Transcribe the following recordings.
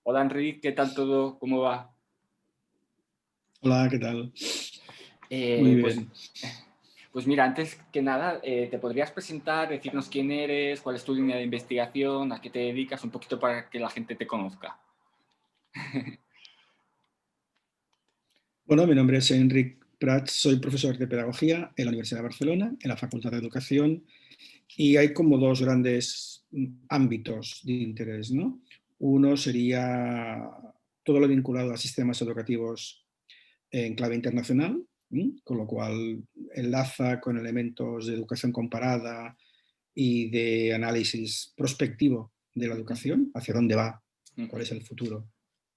Hola Enrique, ¿qué tal todo? ¿Cómo va? Hola, ¿qué tal? Muy Pues, bien. pues mira, antes que nada, ¿te podrías presentar, decirnos quién eres, cuál es tu línea de investigación, a qué te dedicas, un poquito para que la gente te conozca? Bueno, mi nombre es Enric Prats, soy profesor de Pedagogía en la Universidad de Barcelona, en la Facultad de Educación, y hay como dos grandes ámbitos de interés, ¿no? Uno sería todo lo vinculado a sistemas educativos en clave internacional, con lo cual enlaza con elementos de educación comparada y de análisis prospectivo de la Ujú, educación, hacia dónde va, ujú, cuál es el futuro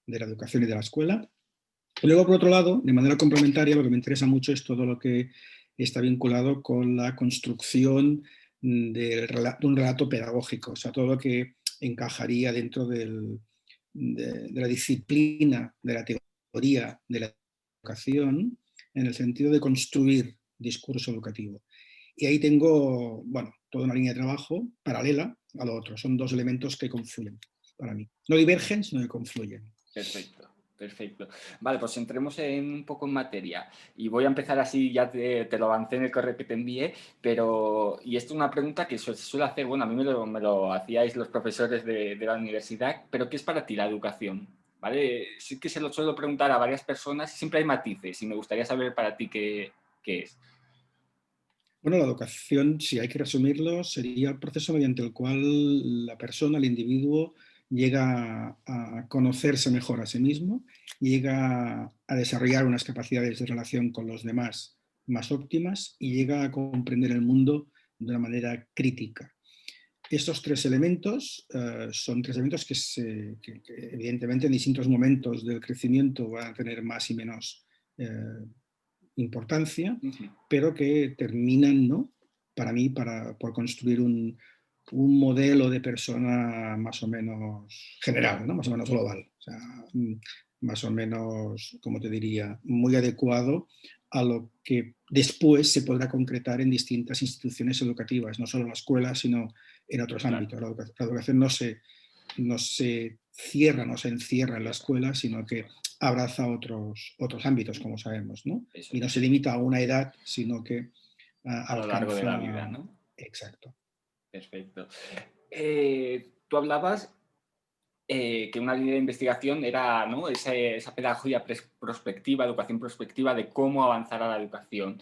de la educación y de la escuela. Y luego, por otro lado, de manera complementaria, lo que me interesa mucho es todo lo que está vinculado con la construcción de un relato pedagógico, o sea, todo lo que encajaría dentro de la disciplina, de la teoría de la educación, en el sentido de construir discurso educativo. Y ahí tengo, bueno, toda una línea de trabajo paralela a lo otro. Son dos elementos que confluyen para mí. No divergen, sino que confluyen. perfecto, perfecto. Vale, pues entremos un poco en materia. Y voy a empezar así, ya te lo avancé en el correo que te envié, y esto es una pregunta que se suele hacer, bueno, a mí me lo hacíais los profesores de la universidad, pero ¿qué es para ti la educación? ¿Vale? Sí que se lo suelo preguntar a varias personas y siempre hay matices y me gustaría saber para ti qué es. Bueno, la educación, si hay que resumirlo, sería el proceso mediante el cual la persona, el individuo, llega a conocerse mejor a sí mismo, llega a desarrollar unas capacidades de relación con los demás más óptimas y llega a comprender el mundo de una manera crítica. Estos tres elementos son tres elementos que evidentemente en distintos momentos del crecimiento van a tener más y menos eh, importancia, Ujú. pero que terminan, ¿no? Para mí, por construir un modelo de persona más o menos general, ¿no? Más o menos global. O sea, más o menos, como te diría, muy adecuado a lo que después se podrá concretar en distintas instituciones educativas, no solo en la escuela, sino en otros Claro, ámbitos. La educación no se cierra, no se encierra en la escuela, sino que abraza otros ámbitos, como sabemos, ¿no? eso Y no es. se limita a una edad, sino que A lo largo de alcanza... la vida, ¿no? Exacto. Perfecto. Tú hablabas que una línea de investigación era, ¿no?, esa pedagogía prospectiva, educación prospectiva de cómo avanzar a la educación.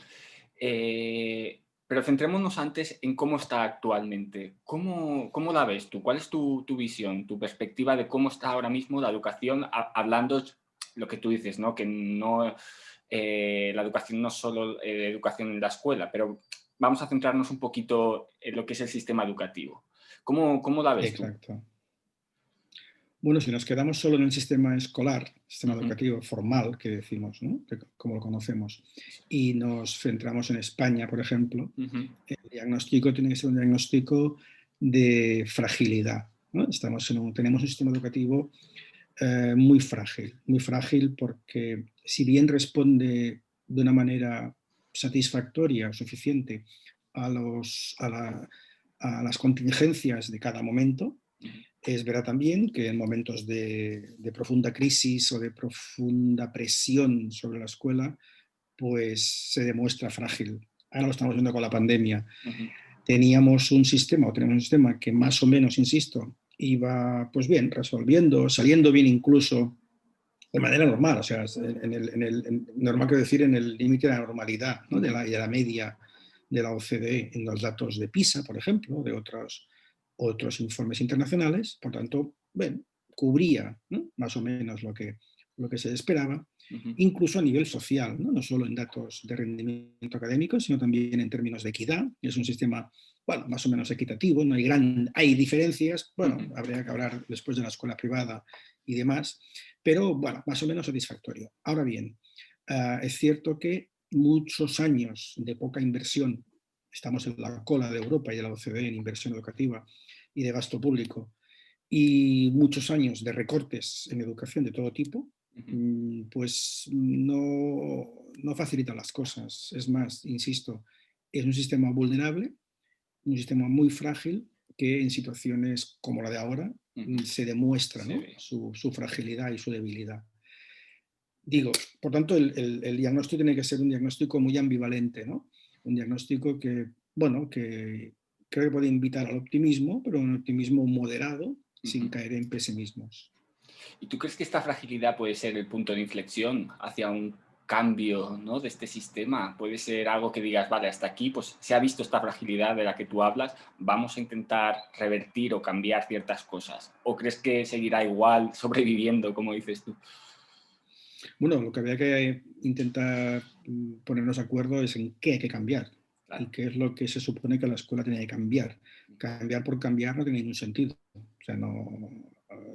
Pero centrémonos antes en cómo está actualmente. ¿Cómo la ves tú? ¿Cuál es tu visión, tu perspectiva de cómo está ahora mismo la educación, hablando lo que tú dices, ¿no? Que no, la educación no es solo educación en la escuela, pero vamos a centrarnos un poquito en lo que es el sistema educativo. ¿Cómo la ves tú? Exacto. Bueno, si nos quedamos solo en el sistema escolar, sistema Ujú, educativo formal, que decimos, ¿no? Como lo conocemos, eso es. y nos centramos en España, por ejemplo, Ujú, el diagnóstico tiene que ser un diagnóstico de fragilidad, ¿no? Tenemos un sistema educativo muy frágil porque si bien responde de una manera satisfactoria o suficiente a las contingencias de cada momento, ujú. es verdad también que en momentos de profunda crisis o de profunda presión sobre la escuela, pues se demuestra frágil. Ahora lo estamos viendo con la pandemia. Ujú, Tenemos un sistema que más o menos, insisto, iba pues bien, resolviendo, saliendo bien incluso de manera normal, o sea, normal quiero decir en el límite de la normalidad, ¿no? ujú. De la media de la OCDE en los datos de PISA, por ejemplo, de otros informes internacionales, por tanto, bueno, cubría, ¿no?, más o menos lo que se esperaba, Ujú, incluso a nivel social, ¿no? No solo en datos de rendimiento académico, sino también en términos de equidad. Es un sistema, bueno, más o menos equitativo, no hay diferencias, bueno, ujú. habría que hablar después de la escuela privada y demás, pero bueno, más o menos satisfactorio. Ahora bien, es cierto que muchos años de poca inversión, estamos en la cola de Europa y de la OCDE en inversión educativa y de gasto público, y muchos años de recortes en educación de todo tipo, Ujú, pues no facilitan las cosas. Es más, insisto, es un sistema vulnerable, un sistema muy frágil que en situaciones como la de ahora se demuestra, ¿no? Su fragilidad y su debilidad. Digo, por tanto, el diagnóstico tiene que ser un diagnóstico muy ambivalente, ¿no? Un diagnóstico que, bueno, que creo que puede invitar al optimismo, pero un optimismo moderado, sin caer en pesimismos. ¿Y tú crees que esta fragilidad puede ser el punto de inflexión hacia un cambio, ¿no?, de este sistema? Puede ser algo que digas, vale, hasta aquí pues se ha visto esta fragilidad de la que tú hablas, vamos a intentar revertir o cambiar ciertas cosas. ¿O crees que seguirá igual, sobreviviendo, como dices tú? Bueno, lo que habría que intentar ponernos de acuerdo es en qué hay que cambiar y Claro. qué es lo que se supone que la escuela tiene que cambiar. Cambiar por cambiar no tiene ningún sentido. O sea, no,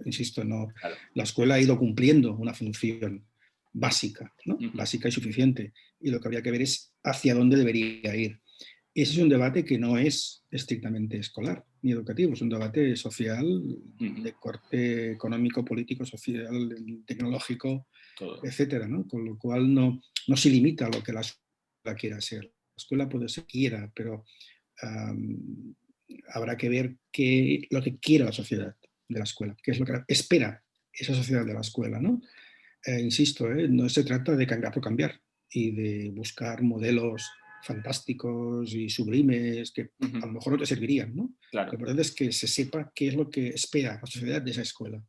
insisto, no, Claro. la escuela ha ido cumpliendo una función básica, ¿no? Ujú. Básica y suficiente. Y lo que habría que ver es hacia dónde debería ir. Ese es un debate que no es estrictamente escolar ni educativo, es un debate social, de corte económico, político, social, tecnológico, Todo. etcétera, ¿no? Con lo cual no se limita a lo que la escuela quiera ser. La escuela puede ser quiera, pero habrá que ver lo que quiere la sociedad de la escuela, qué es lo que espera esa sociedad de la escuela, ¿no? Insisto, no se trata de cambiar por cambiar y de buscar modelos fantásticos y sublimes que a lo mejor no te servirían, ¿no? Claro. Lo importante es que se sepa qué es lo que espera la sociedad de esa escuela.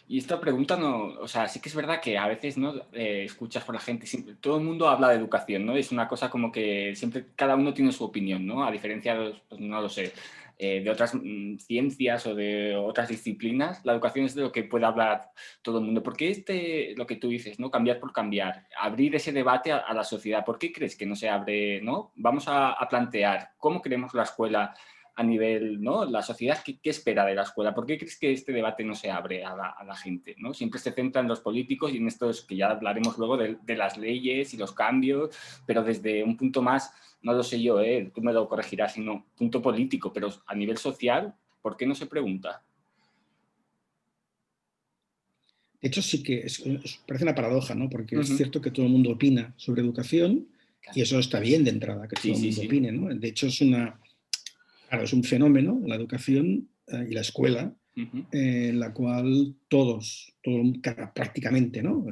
Y esta pregunta no, o sea, sí que es verdad que a veces, ¿no?, escuchas por la gente, todo el mundo habla de educación, ¿no? Es una cosa como que siempre cada uno tiene su opinión, ¿no? A diferencia de, pues, no lo sé, de otras ciencias o de otras disciplinas, la educación es de lo que puede hablar todo el mundo. ¿Por qué lo que tú dices, ¿no?, cambiar por cambiar, abrir ese debate a la sociedad? ¿Por qué crees que no se abre, ¿no? Vamos a plantear cómo queremos la escuela a nivel, ¿no?, la sociedad, ¿qué espera de la escuela? ¿Por qué crees que este debate no se abre a la gente, ¿no? Siempre se centra en los políticos y en estos que ya hablaremos luego de las leyes y los cambios, pero desde un punto más, no lo sé yo, tú me lo corregirás, sino punto político, pero a nivel social, ¿por qué no se pregunta? De hecho, sí que parece una paradoja, ¿no? Porque es Ujú. cierto que todo el mundo opina sobre educación y Claro. eso está bien de entrada, que Sí, todo el sí, mundo sí. opine, ¿no? De hecho, claro, es un fenómeno, la educación y la escuela, Ujú. en la cual prácticamente, ¿no?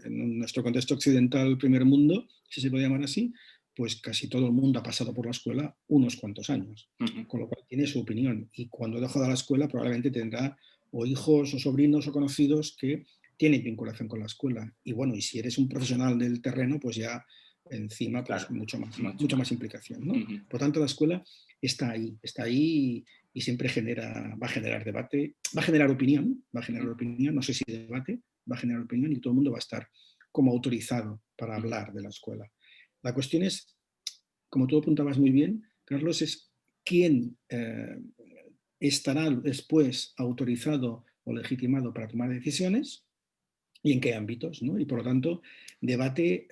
En nuestro contexto occidental, primer mundo, si se puede llamar así, pues casi todo el mundo ha pasado por la escuela unos cuantos años, Ujú. con lo cual tiene su opinión y cuando deja de la escuela probablemente tendrá o hijos o sobrinos o conocidos que tienen vinculación con la escuela. Y bueno, y si eres un profesional del terreno, pues ya encima, pues Claro, mucho mucha más. más implicación, ¿no? Ujú. Por tanto, la escuela está ahí y siempre va a generar debate, va a generar opinión, Ujú. no sé si debate, va a generar opinión y todo el mundo va a estar como autorizado para Ujú. hablar de la escuela. La cuestión es, como tú apuntabas muy bien, Carlos, es quién estará después autorizado o legitimado para tomar decisiones y en qué ámbitos, ¿no? Y por lo tanto, debate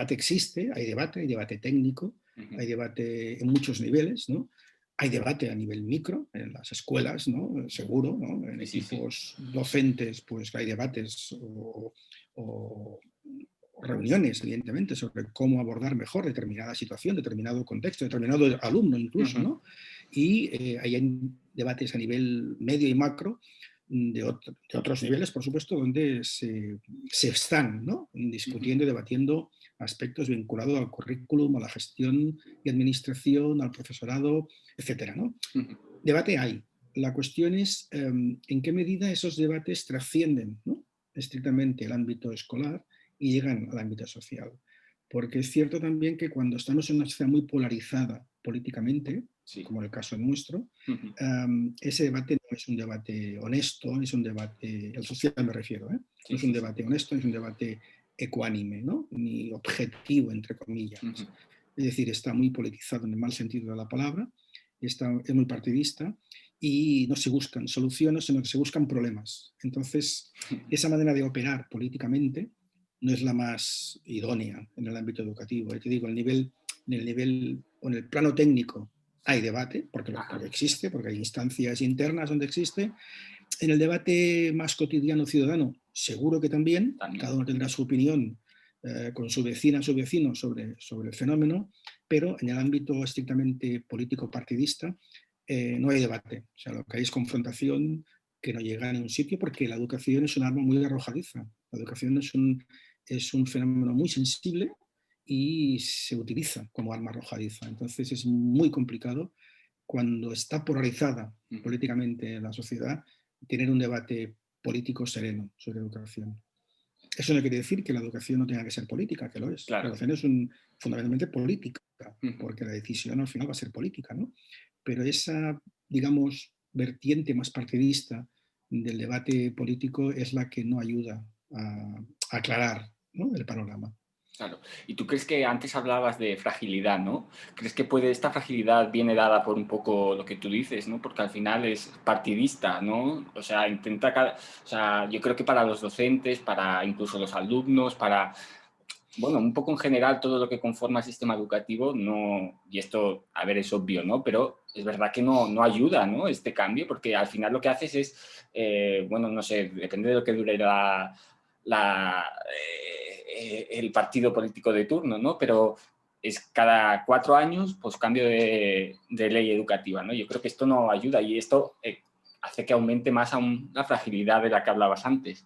existe, hay debate técnico, Ujú. hay debate en muchos niveles, ¿no? Hay debate a nivel micro, en las escuelas, ¿no? Seguro, ¿no? En Sí, sí, sí. equipos docentes, pues hay debates o reuniones, evidentemente, sobre cómo abordar mejor determinada situación, determinado contexto, determinado alumno incluso, Ujú. ¿no? Y hay debates a nivel medio y macro de otros niveles, por supuesto, donde se están, ¿no?, Ujú. discutiendo y debatiendo aspectos vinculados al currículum, a la gestión y administración, al profesorado, etcétera, ¿no? Ujú. Debate hay. La cuestión es en qué medida esos debates trascienden, ¿no?, estrictamente el ámbito escolar y llegan al ámbito social. Porque es cierto también que cuando estamos en una sociedad muy polarizada políticamente, Sí. como el caso nuestro, Ujú. ese debate no es un debate honesto, es un debate, el social me refiero, no Sí, es un sí, sí. debate honesto, es un debate ecuánime, ¿no?, ni objetivo, entre comillas. Ujú. Es decir, está muy politizado en el mal sentido de la palabra, es muy partidista y no se buscan soluciones, sino que se buscan problemas. Entonces, esa manera de operar políticamente no es la más idónea en el ámbito educativo. Te digo, en el nivel o en el plano técnico hay debate, porque Ajá. existe, porque hay instancias internas donde existe. En el debate más cotidiano ciudadano, seguro que también, También. cada uno tendrá su opinión con su vecina, su vecino sobre el fenómeno, pero en el ámbito estrictamente político partidista no hay debate. O sea, lo que hay es confrontación que no llega a ningún sitio, porque la educación es un arma muy arrojadiza. La educación es un fenómeno muy sensible y se utiliza como arma arrojadiza. Entonces es muy complicado, cuando está polarizada políticamente la sociedad, tener un debate político sereno sobre educación. Eso no quiere decir que la educación no tenga que ser política, que lo es. Claro. La educación es fundamentalmente política, porque la decisión al final va a ser política, ¿no? Pero esa, digamos, vertiente más partidista del debate político es la que no ayuda a aclarar, ¿no?, el panorama. Claro. Y tú crees que antes hablabas de fragilidad, ¿no? ¿Crees que esta fragilidad viene dada por un poco lo que tú dices, ¿no? Porque al final es partidista, ¿no? O sea, yo creo que para los docentes, para incluso los alumnos, bueno, un poco en general todo lo que conforma el sistema educativo, no, y esto, a ver, es obvio, ¿no? Pero es verdad que no ayuda, ¿no?, este cambio, porque al final lo que haces es, bueno, no sé, depende de lo que dure el partido político de turno, ¿no? Pero es cada 4 años, pues cambio de ley educativa, ¿no? Yo creo que esto no ayuda y esto hace que aumente más aún la fragilidad de la que hablabas antes.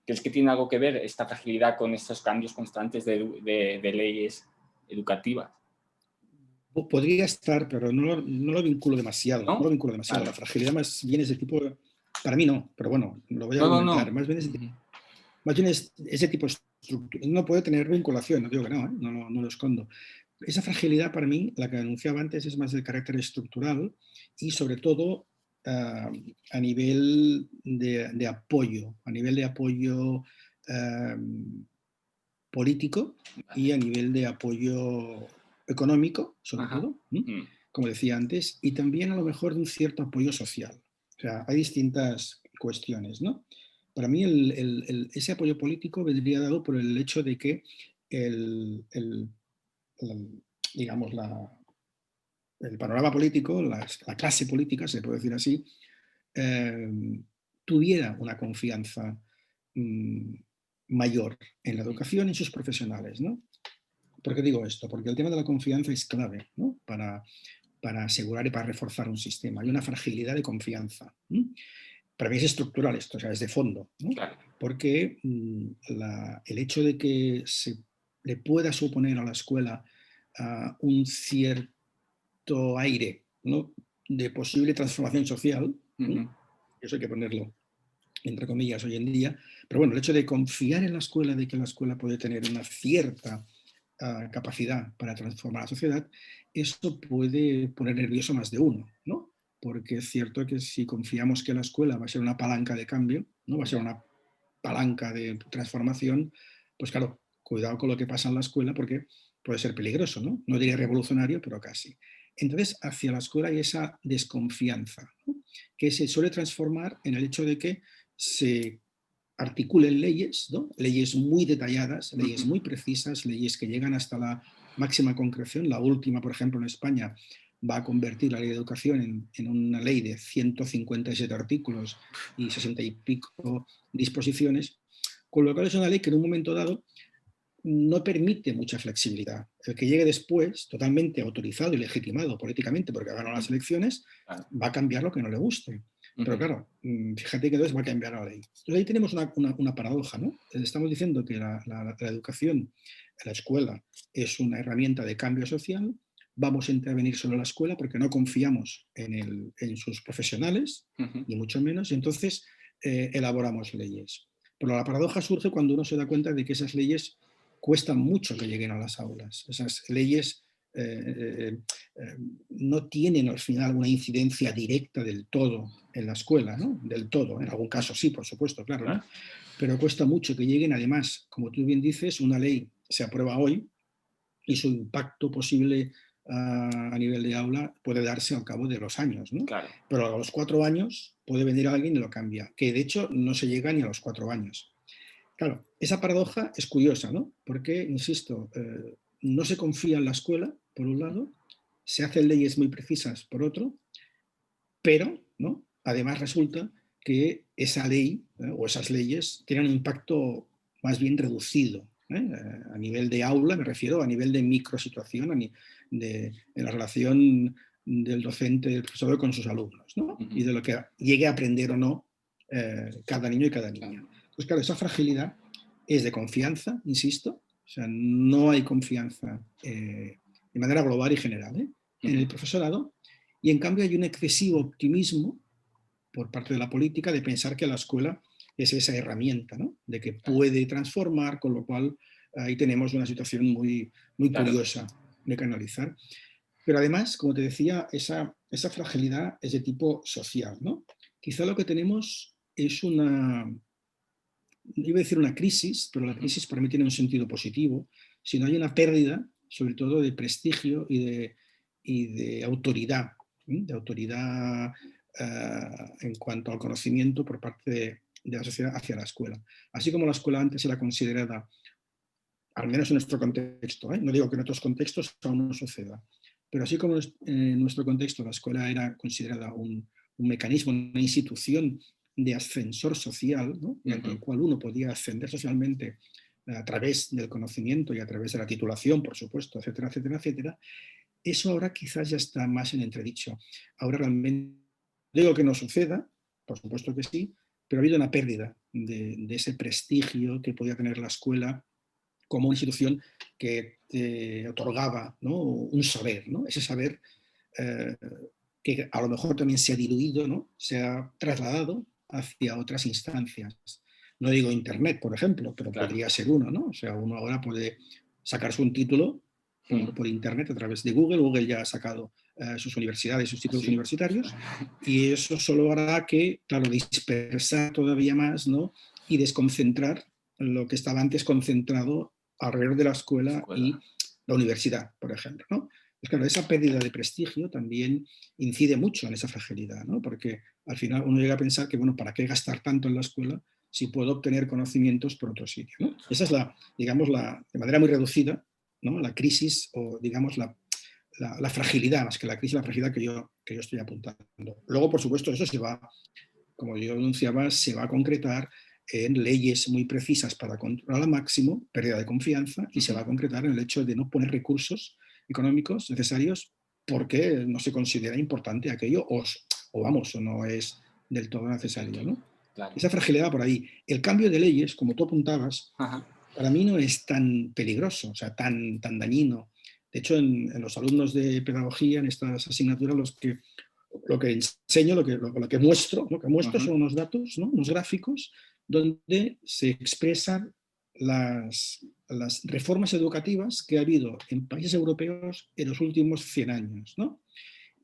¿Crees que tiene algo que ver esta fragilidad con estos cambios constantes de leyes educativas? Podría estar, pero no lo vinculo demasiado. ¿No? No lo vinculo demasiado. Vale. La fragilidad más bien es de tipo... Para mí no, pero bueno, lo voy a No, argumentar. no. Más bien es ese tipo de estructura. No puede tener vinculación, no digo que no, ¿eh? No lo escondo. Esa fragilidad, para mí, la que anunciaba antes, es más de carácter estructural y sobre todo a nivel de apoyo, político y a nivel de apoyo económico, sobre Ajá. todo, como decía antes, y también a lo mejor de un cierto apoyo social. O sea, hay distintas cuestiones, ¿no? Para mí ese apoyo político vendría dado por el hecho de que digamos, el panorama político, la clase política, se puede decir así, tuviera una confianza mayor en la educación y en sus profesionales, ¿no? ¿Por qué digo esto? Porque el tema de la confianza es clave, ¿no?, para asegurar y para reforzar un sistema. Hay una fragilidad de confianza. Para mí es estructural esto, o sea, es de fondo, ¿no? Claro. Porque el hecho de que se le pueda suponer a la escuela un cierto aire, ¿no?, de posible transformación social, eso hay que ponerlo entre comillas hoy en día, pero bueno, el hecho de confiar en la escuela, de que la escuela puede tener una cierta capacidad para transformar la sociedad, esto puede poner nervioso a más de uno, ¿no? Porque es cierto que si confiamos que la escuela va a ser una palanca de cambio, ¿no?, va a ser una palanca de transformación, pues claro, cuidado con lo que pasa en la escuela, porque puede ser peligroso, ¿no? No diría revolucionario, pero casi. Entonces, hacia la escuela hay esa desconfianza, ¿no?, que se suele transformar en el hecho de que se articulen leyes, ¿no?, leyes muy detalladas, leyes muy precisas, leyes que llegan hasta la máxima concreción. La última, por ejemplo, en España, va a convertir la ley de educación en una ley de 157 artículos y 60 y pico disposiciones, con lo cual es una ley que en un momento dado no permite mucha flexibilidad. El que llegue después, totalmente autorizado y legitimado políticamente porque ha ganado las elecciones, va a cambiar lo que no le guste. Pero claro, fíjate que entonces va a cambiar la ley. Entonces ahí tenemos una paradoja, ¿no? Estamos diciendo que la educación, la escuela, es una herramienta de cambio social. Vamos a intervenir solo en la escuela porque no confiamos en sus profesionales, ni mucho menos, y entonces elaboramos leyes. Pero la paradoja surge cuando uno se da cuenta de que esas leyes cuestan mucho que lleguen a las aulas. Esas leyes no tienen al final una incidencia directa del todo en la escuela, ¿no? Del todo. En algún caso sí, por supuesto, claro, ¿no? Pero cuesta mucho que lleguen. Además, como tú bien dices, una ley se aprueba hoy y su impacto posible a nivel de aula puede darse al cabo de los años, ¿no? Claro. Pero a los 4 años puede venir alguien y lo cambia, que de hecho no se llega ni a los 4 años. Claro, esa paradoja es curiosa, ¿no? Porque, insisto, no se confía en la escuela, por un lado, se hacen leyes muy precisas, por otro, pero, ¿no?, además resulta que esa ley o esas leyes tienen un impacto más bien reducido. A nivel de aula, me refiero, a nivel de microsituación, en la relación del docente, del profesor con sus alumnos, ¿no? Y de lo que llegue a aprender o no cada niño y cada niña. Pues claro, esa fragilidad es de confianza, insisto, o sea, no hay confianza de manera global y general en el profesorado, y en cambio hay un excesivo optimismo por parte de la política de pensar que la escuela es esa herramienta, ¿no? De que puede transformar, con lo cual ahí tenemos una situación muy, muy curiosa de canalizar. Pero además, como te decía, esa fragilidad es de tipo social, ¿no? Quizá lo que tenemos es una, iba a decir una crisis, pero la crisis para mí tiene un sentido positivo, sino hay una pérdida, sobre todo de prestigio y de autoridad, en cuanto al conocimiento por parte de la sociedad hacia la escuela. Así como la escuela antes era considerada, al menos en nuestro contexto, no digo que en otros contextos aún no suceda, pero así como en nuestro contexto la escuela era considerada un mecanismo, una institución de ascensor social, ¿no? Mediante el cual uno podía ascender socialmente a través del conocimiento y a través de la titulación, por supuesto, etcétera, etcétera, etcétera, eso ahora quizás ya está más en entredicho. Ahora realmente, digo que no suceda, por supuesto que sí, pero ha habido una pérdida de ese prestigio que podía tener la escuela como una institución que te otorgaba, ¿no? Un saber, ¿no? Ese saber que a lo mejor también se ha diluido, ¿no? Se ha trasladado hacia otras instancias. No digo Internet, por ejemplo, pero podría ser uno, ¿no? O sea, uno ahora puede sacarse un título por Internet a través de Google. Google ya ha sacado sus universidades, sus títulos universitarios, y eso solo hará que, claro, dispersar todavía más, ¿no? Y desconcentrar lo que estaba antes concentrado alrededor de la escuela y la universidad, por ejemplo, ¿no? Pues claro, esa pérdida de prestigio también incide mucho en esa fragilidad, ¿no? Porque al final uno llega a pensar que, bueno, ¿para qué gastar tanto en la escuela si puedo obtener conocimientos por otro sitio, ¿no? Esa es digamos, de manera muy reducida, ¿no? La crisis o, digamos, la fragilidad, más que la crisis, la fragilidad que yo estoy apuntando. Luego, por supuesto, eso se va, como yo anunciaba, se va a concretar en leyes muy precisas para controlar al máximo, pérdida de confianza, y se va a concretar en el hecho de no poner recursos económicos necesarios porque no se considera importante aquello o no es del todo necesario, ¿no? Claro. Esa fragilidad por ahí. El cambio de leyes, como tú apuntabas, para mí no es tan peligroso, o sea, tan dañino. De hecho, en los alumnos de pedagogía, en estas asignaturas, lo que enseño, lo que muestro son unos datos, ¿no? Unos gráficos donde se expresan las reformas educativas que ha habido en países europeos en los últimos 100 años, ¿no?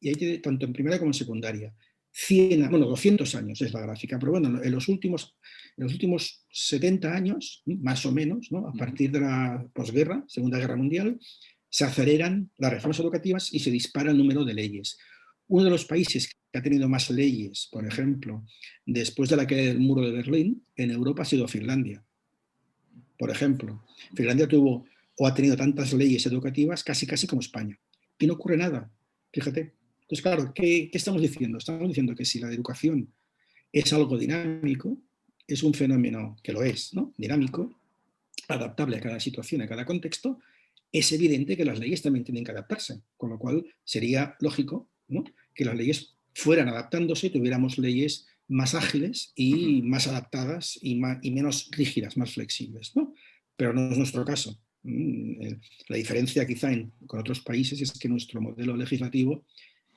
Y hay que, tanto en primaria como en secundaria. 200 años es la gráfica, pero bueno, en los últimos 70 años, más o menos, ¿no? A partir de la posguerra, Segunda Guerra Mundial, se aceleran las reformas educativas y se dispara el número de leyes. Uno de los países que ha tenido más leyes, por ejemplo, después de la caída del muro de Berlín, en Europa ha sido Finlandia. Por ejemplo, Finlandia tuvo o ha tenido tantas leyes educativas casi como España. Y no ocurre nada, fíjate. Entonces, claro, ¿qué estamos diciendo? Estamos diciendo que si la educación es algo dinámico, es un fenómeno que lo es, ¿no? Dinámico, adaptable a cada situación, a cada contexto, es evidente que las leyes también tienen que adaptarse, con lo cual sería lógico, ¿no? Que las leyes fueran adaptándose y tuviéramos leyes más ágiles y más adaptadas y menos rígidas, más flexibles, ¿no? Pero no es nuestro caso. La diferencia quizá con otros países es que nuestro modelo legislativo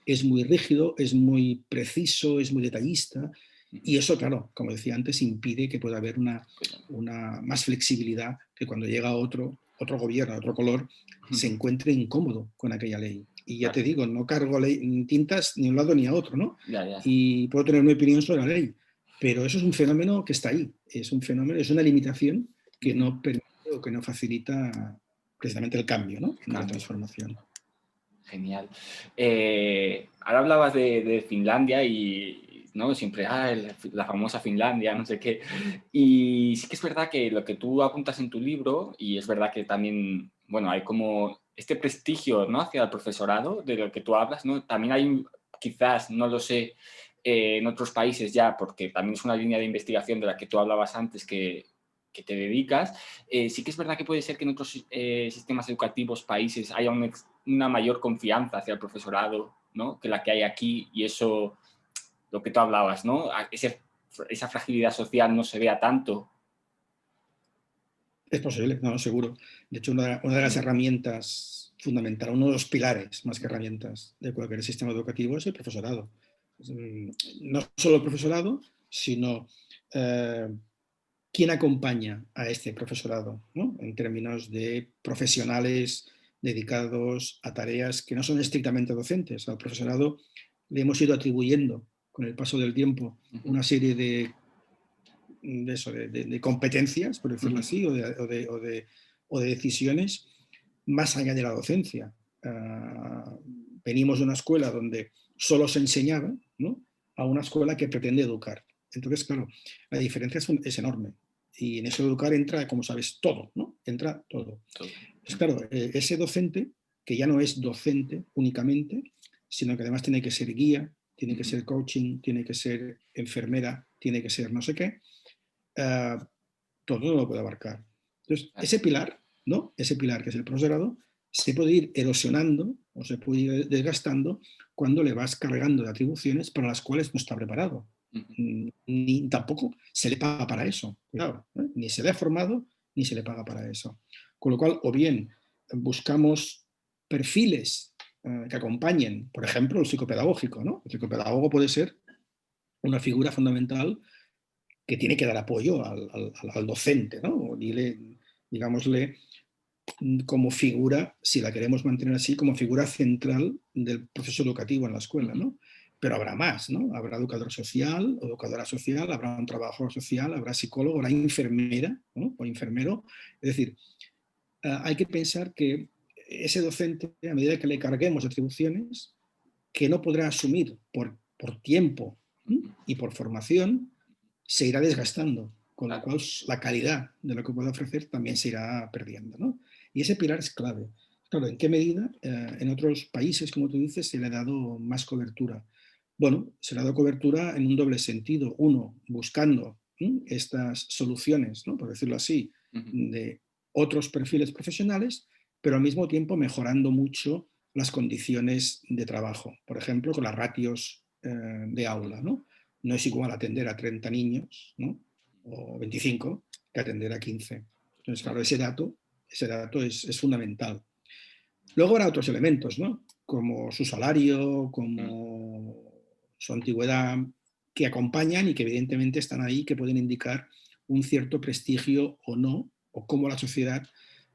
es muy rígido, es muy preciso, es muy detallista, y eso, claro, como decía antes, impide que pueda haber una más flexibilidad, que cuando llega otro gobierno, otro color, se encuentre incómodo con aquella ley. Y ya te digo, no cargo tintas ni a un lado ni a otro, ¿no? Y puedo tener una opinión sobre la ley, pero eso es un fenómeno que está ahí, es un fenómeno, es una limitación que no permite o que no facilita precisamente el cambio, ¿no? La transformación. Genial. Ahora hablabas de Finlandia y, ¿no? Siempre, la famosa Finlandia, no sé qué. Y sí que es verdad que lo que tú apuntas en tu libro, y es verdad que también, bueno, hay como este prestigio, ¿no? Hacia el profesorado, de lo que tú hablas, ¿no? También hay, quizás, no lo sé, en otros países ya, porque también es una línea de investigación de la que tú hablabas antes que te dedicas, sí que es verdad que puede ser que en otros sistemas educativos, países, haya una mayor confianza hacia el profesorado, ¿no? Que la que hay aquí, y eso, lo que tú hablabas, ¿no? Ese esa fragilidad social no se vea tanto. Es posible, no, seguro. De hecho, una de las herramientas fundamentales, uno de los pilares, más que herramientas, de cualquier sistema educativo es el profesorado. No solo el profesorado, sino quién acompaña a este profesorado, ¿no? En términos de profesionales dedicados a tareas que no son estrictamente docentes. Al profesorado le hemos ido atribuyendo con el paso del tiempo una serie de competencias, por decirlo así, o de decisiones más allá de la docencia. Venimos de una escuela donde solo se enseñaba, ¿no?, a una escuela que pretende educar. Entonces, claro, la diferencia es enorme. Y en eso de educar entra, como sabes, todo, ¿no? Entra todo. Pues claro, ese docente, que ya no es docente únicamente, sino que además tiene que ser guía, tiene que ser coaching, tiene que ser enfermera, tiene que ser no sé qué, todo no lo puede abarcar. Entonces, ese pilar, ¿no?, ese pilar que es el profesorado, se puede ir erosionando o se puede ir desgastando cuando le vas cargando de atribuciones para las cuales no está preparado. Ni tampoco se le paga para eso. Claro, ¿eh? Ni se le ha formado ni se le paga para eso. Con lo cual, o bien buscamos perfiles que acompañen, por ejemplo, el psicopedagógico, ¿no? El psicopedagogo puede ser una figura fundamental que tiene que dar apoyo al docente, ¿no? Digámosle, como figura, si la queremos mantener así, como figura central del proceso educativo en la escuela, ¿no? Pero habrá más, ¿no? Habrá educador social o educadora social, habrá un trabajador social, habrá psicólogo, habrá enfermera, ¿no?, o enfermero. Es decir, hay que pensar que ese docente, a medida que le carguemos atribuciones que no podrá asumir por tiempo y por formación, se irá desgastando, con lo cual la calidad de lo que puede ofrecer también se irá perdiendo, ¿no? Y ese pilar es clave. Claro, ¿en qué medida? En otros países, como tú dices, se le ha dado más cobertura. Bueno, se le ha dado cobertura en un doble sentido. Uno, buscando estas soluciones, ¿no?, por decirlo así, de otros perfiles profesionales, pero al mismo tiempo mejorando mucho las condiciones de trabajo. Por ejemplo, con las ratios de aula, ¿no? No es igual atender a 30 niños, ¿no?, o 25 que atender a 15. Entonces, claro, ese dato es fundamental. Luego habrá otros elementos, ¿no?, como su salario, como su antigüedad, que acompañan y que evidentemente están ahí, que pueden indicar un cierto prestigio o no, o cómo la sociedad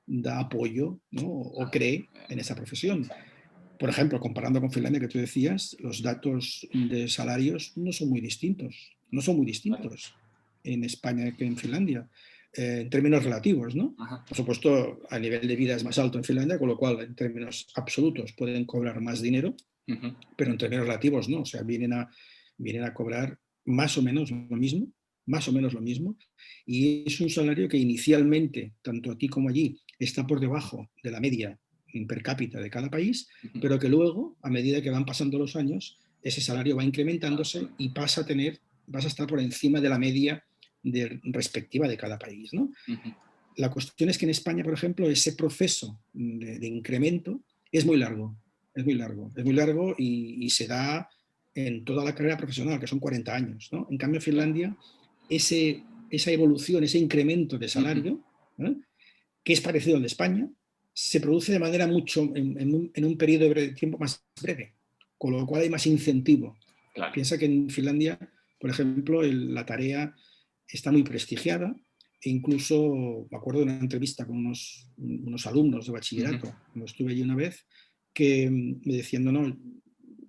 da apoyo, ¿no?, o cree en esa profesión. Por ejemplo, comparando con Finlandia, que tú decías, los datos de salarios no son muy distintos. No son muy distintos en España que en Finlandia, en términos relativos, ¿no? Por supuesto, a nivel de vida es más alto en Finlandia, con lo cual, en términos absolutos, pueden cobrar más dinero, pero en términos relativos no. O sea, vienen a cobrar más o menos lo mismo, y es un salario que inicialmente, tanto aquí como allí, está por debajo de la media per cápita de cada país, pero que luego, a medida que van pasando los años, ese salario va incrementándose y vas a estar por encima de la media respectiva de cada país, ¿no? La cuestión es que en España, por ejemplo, ese proceso de incremento es muy largo, y se da en toda la carrera profesional, que son 40 años, ¿no? En cambio, en Finlandia, esa evolución, ese incremento de salario, que es parecido al de España, se produce de manera en un periodo de tiempo más breve, con lo cual hay más incentivo. Claro. Piensa que en Finlandia, por ejemplo, la tarea está muy prestigiada, e incluso me acuerdo de una entrevista con unos alumnos de bachillerato, cuando estuve allí una vez, que me decían, no,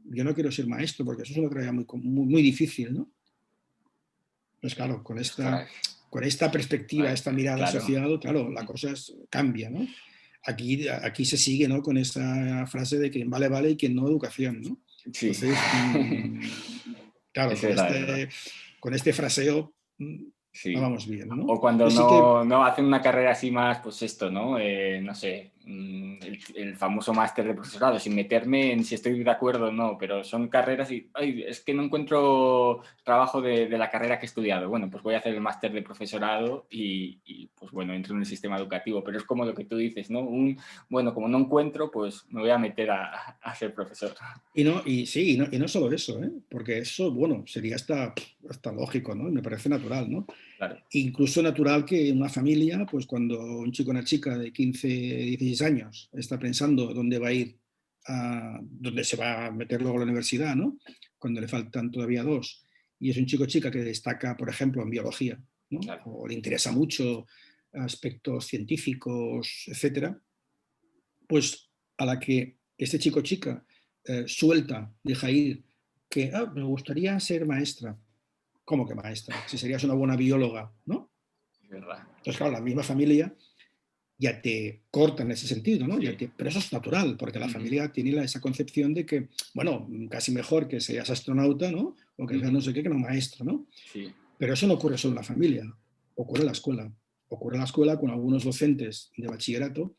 yo no quiero ser maestro porque eso es una tarea muy difícil, ¿no? Pues claro, con esta perspectiva, esta mirada social, claro, la cosa cambia, ¿no? Aquí se sigue, ¿no?, con esa frase de que vale, vale y que no educación, ¿no? Sí. Entonces, claro, con este fraseo no vamos bien, ¿no? O cuando no hacen una carrera así más, pues esto, ¿no? No sé, el famoso máster de profesorado, sin meterme en si estoy de acuerdo o no, pero son carreras y ay, es que no encuentro trabajo de la carrera que he estudiado. Bueno, pues voy a hacer el máster de profesorado pues bueno, entro en el sistema educativo, pero es como lo que tú dices, ¿no? Bueno, como no encuentro, pues me voy a meter a ser profesor. Y no solo eso, ¿eh? Porque eso, bueno, sería hasta lógico, ¿no? Me parece natural, ¿no? Claro. Incluso natural que una familia, pues cuando un chico o una chica de 15, 16 años está pensando dónde va a ir, dónde se va a meter luego a la universidad, ¿no? Cuando le faltan todavía 2, y es un chico o chica que destaca, por ejemplo, en biología, ¿no? Claro. O le interesa mucho aspectos científicos, etcétera, pues a la que este chico o chica suelta, deja ir, que me gustaría ser maestra. ¿Cómo que maestra? Si serías una buena bióloga, ¿no? Es verdad. Entonces, claro, la misma familia ya te corta en ese sentido, ¿no? Sí. Pero eso es natural, porque la familia tiene esa concepción de que, bueno, casi mejor que seas astronauta, ¿no? O que seas no sé qué, que no maestro, ¿no? Sí. Pero eso no ocurre solo en la familia, ocurre en la escuela. Ocurre en la escuela con algunos docentes de bachillerato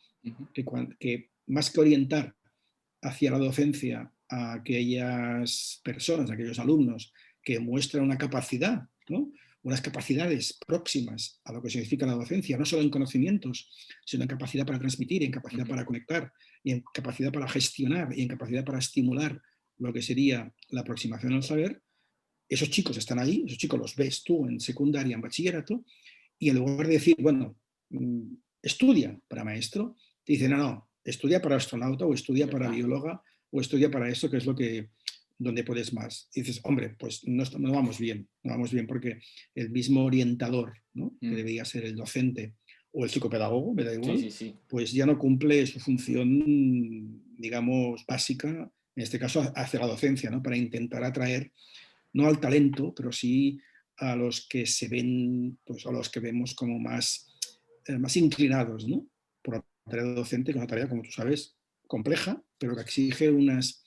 que más que orientar hacia la docencia a aquellas personas, a aquellos alumnos que muestran una capacidad, ¿no? Unas capacidades próximas a lo que significa la docencia, no solo en conocimientos, sino en capacidad para transmitir, en capacidad para conectar, y en capacidad para gestionar, y en capacidad para estimular lo que sería la aproximación al saber. Esos chicos están ahí, esos chicos los ves tú en secundaria, en bachillerato, y en lugar de decir, bueno, estudia para maestro, te dicen, no, estudia para astronauta o estudia para bióloga o estudia para esto, que es donde puedes más. Y dices, hombre, pues no vamos bien, no vamos bien porque el mismo orientador, ¿no? Que debería ser el docente o el psicopedagogo, me da igual, Sí. pues ya no cumple su función, digamos, básica, en este caso hacia la docencia, ¿no? Para intentar atraer no al talento, pero sí a los que se ven, pues a los que vemos como más inclinados, ¿no? Por la tarea docente, que es una tarea, como tú sabes, compleja, pero que exige unas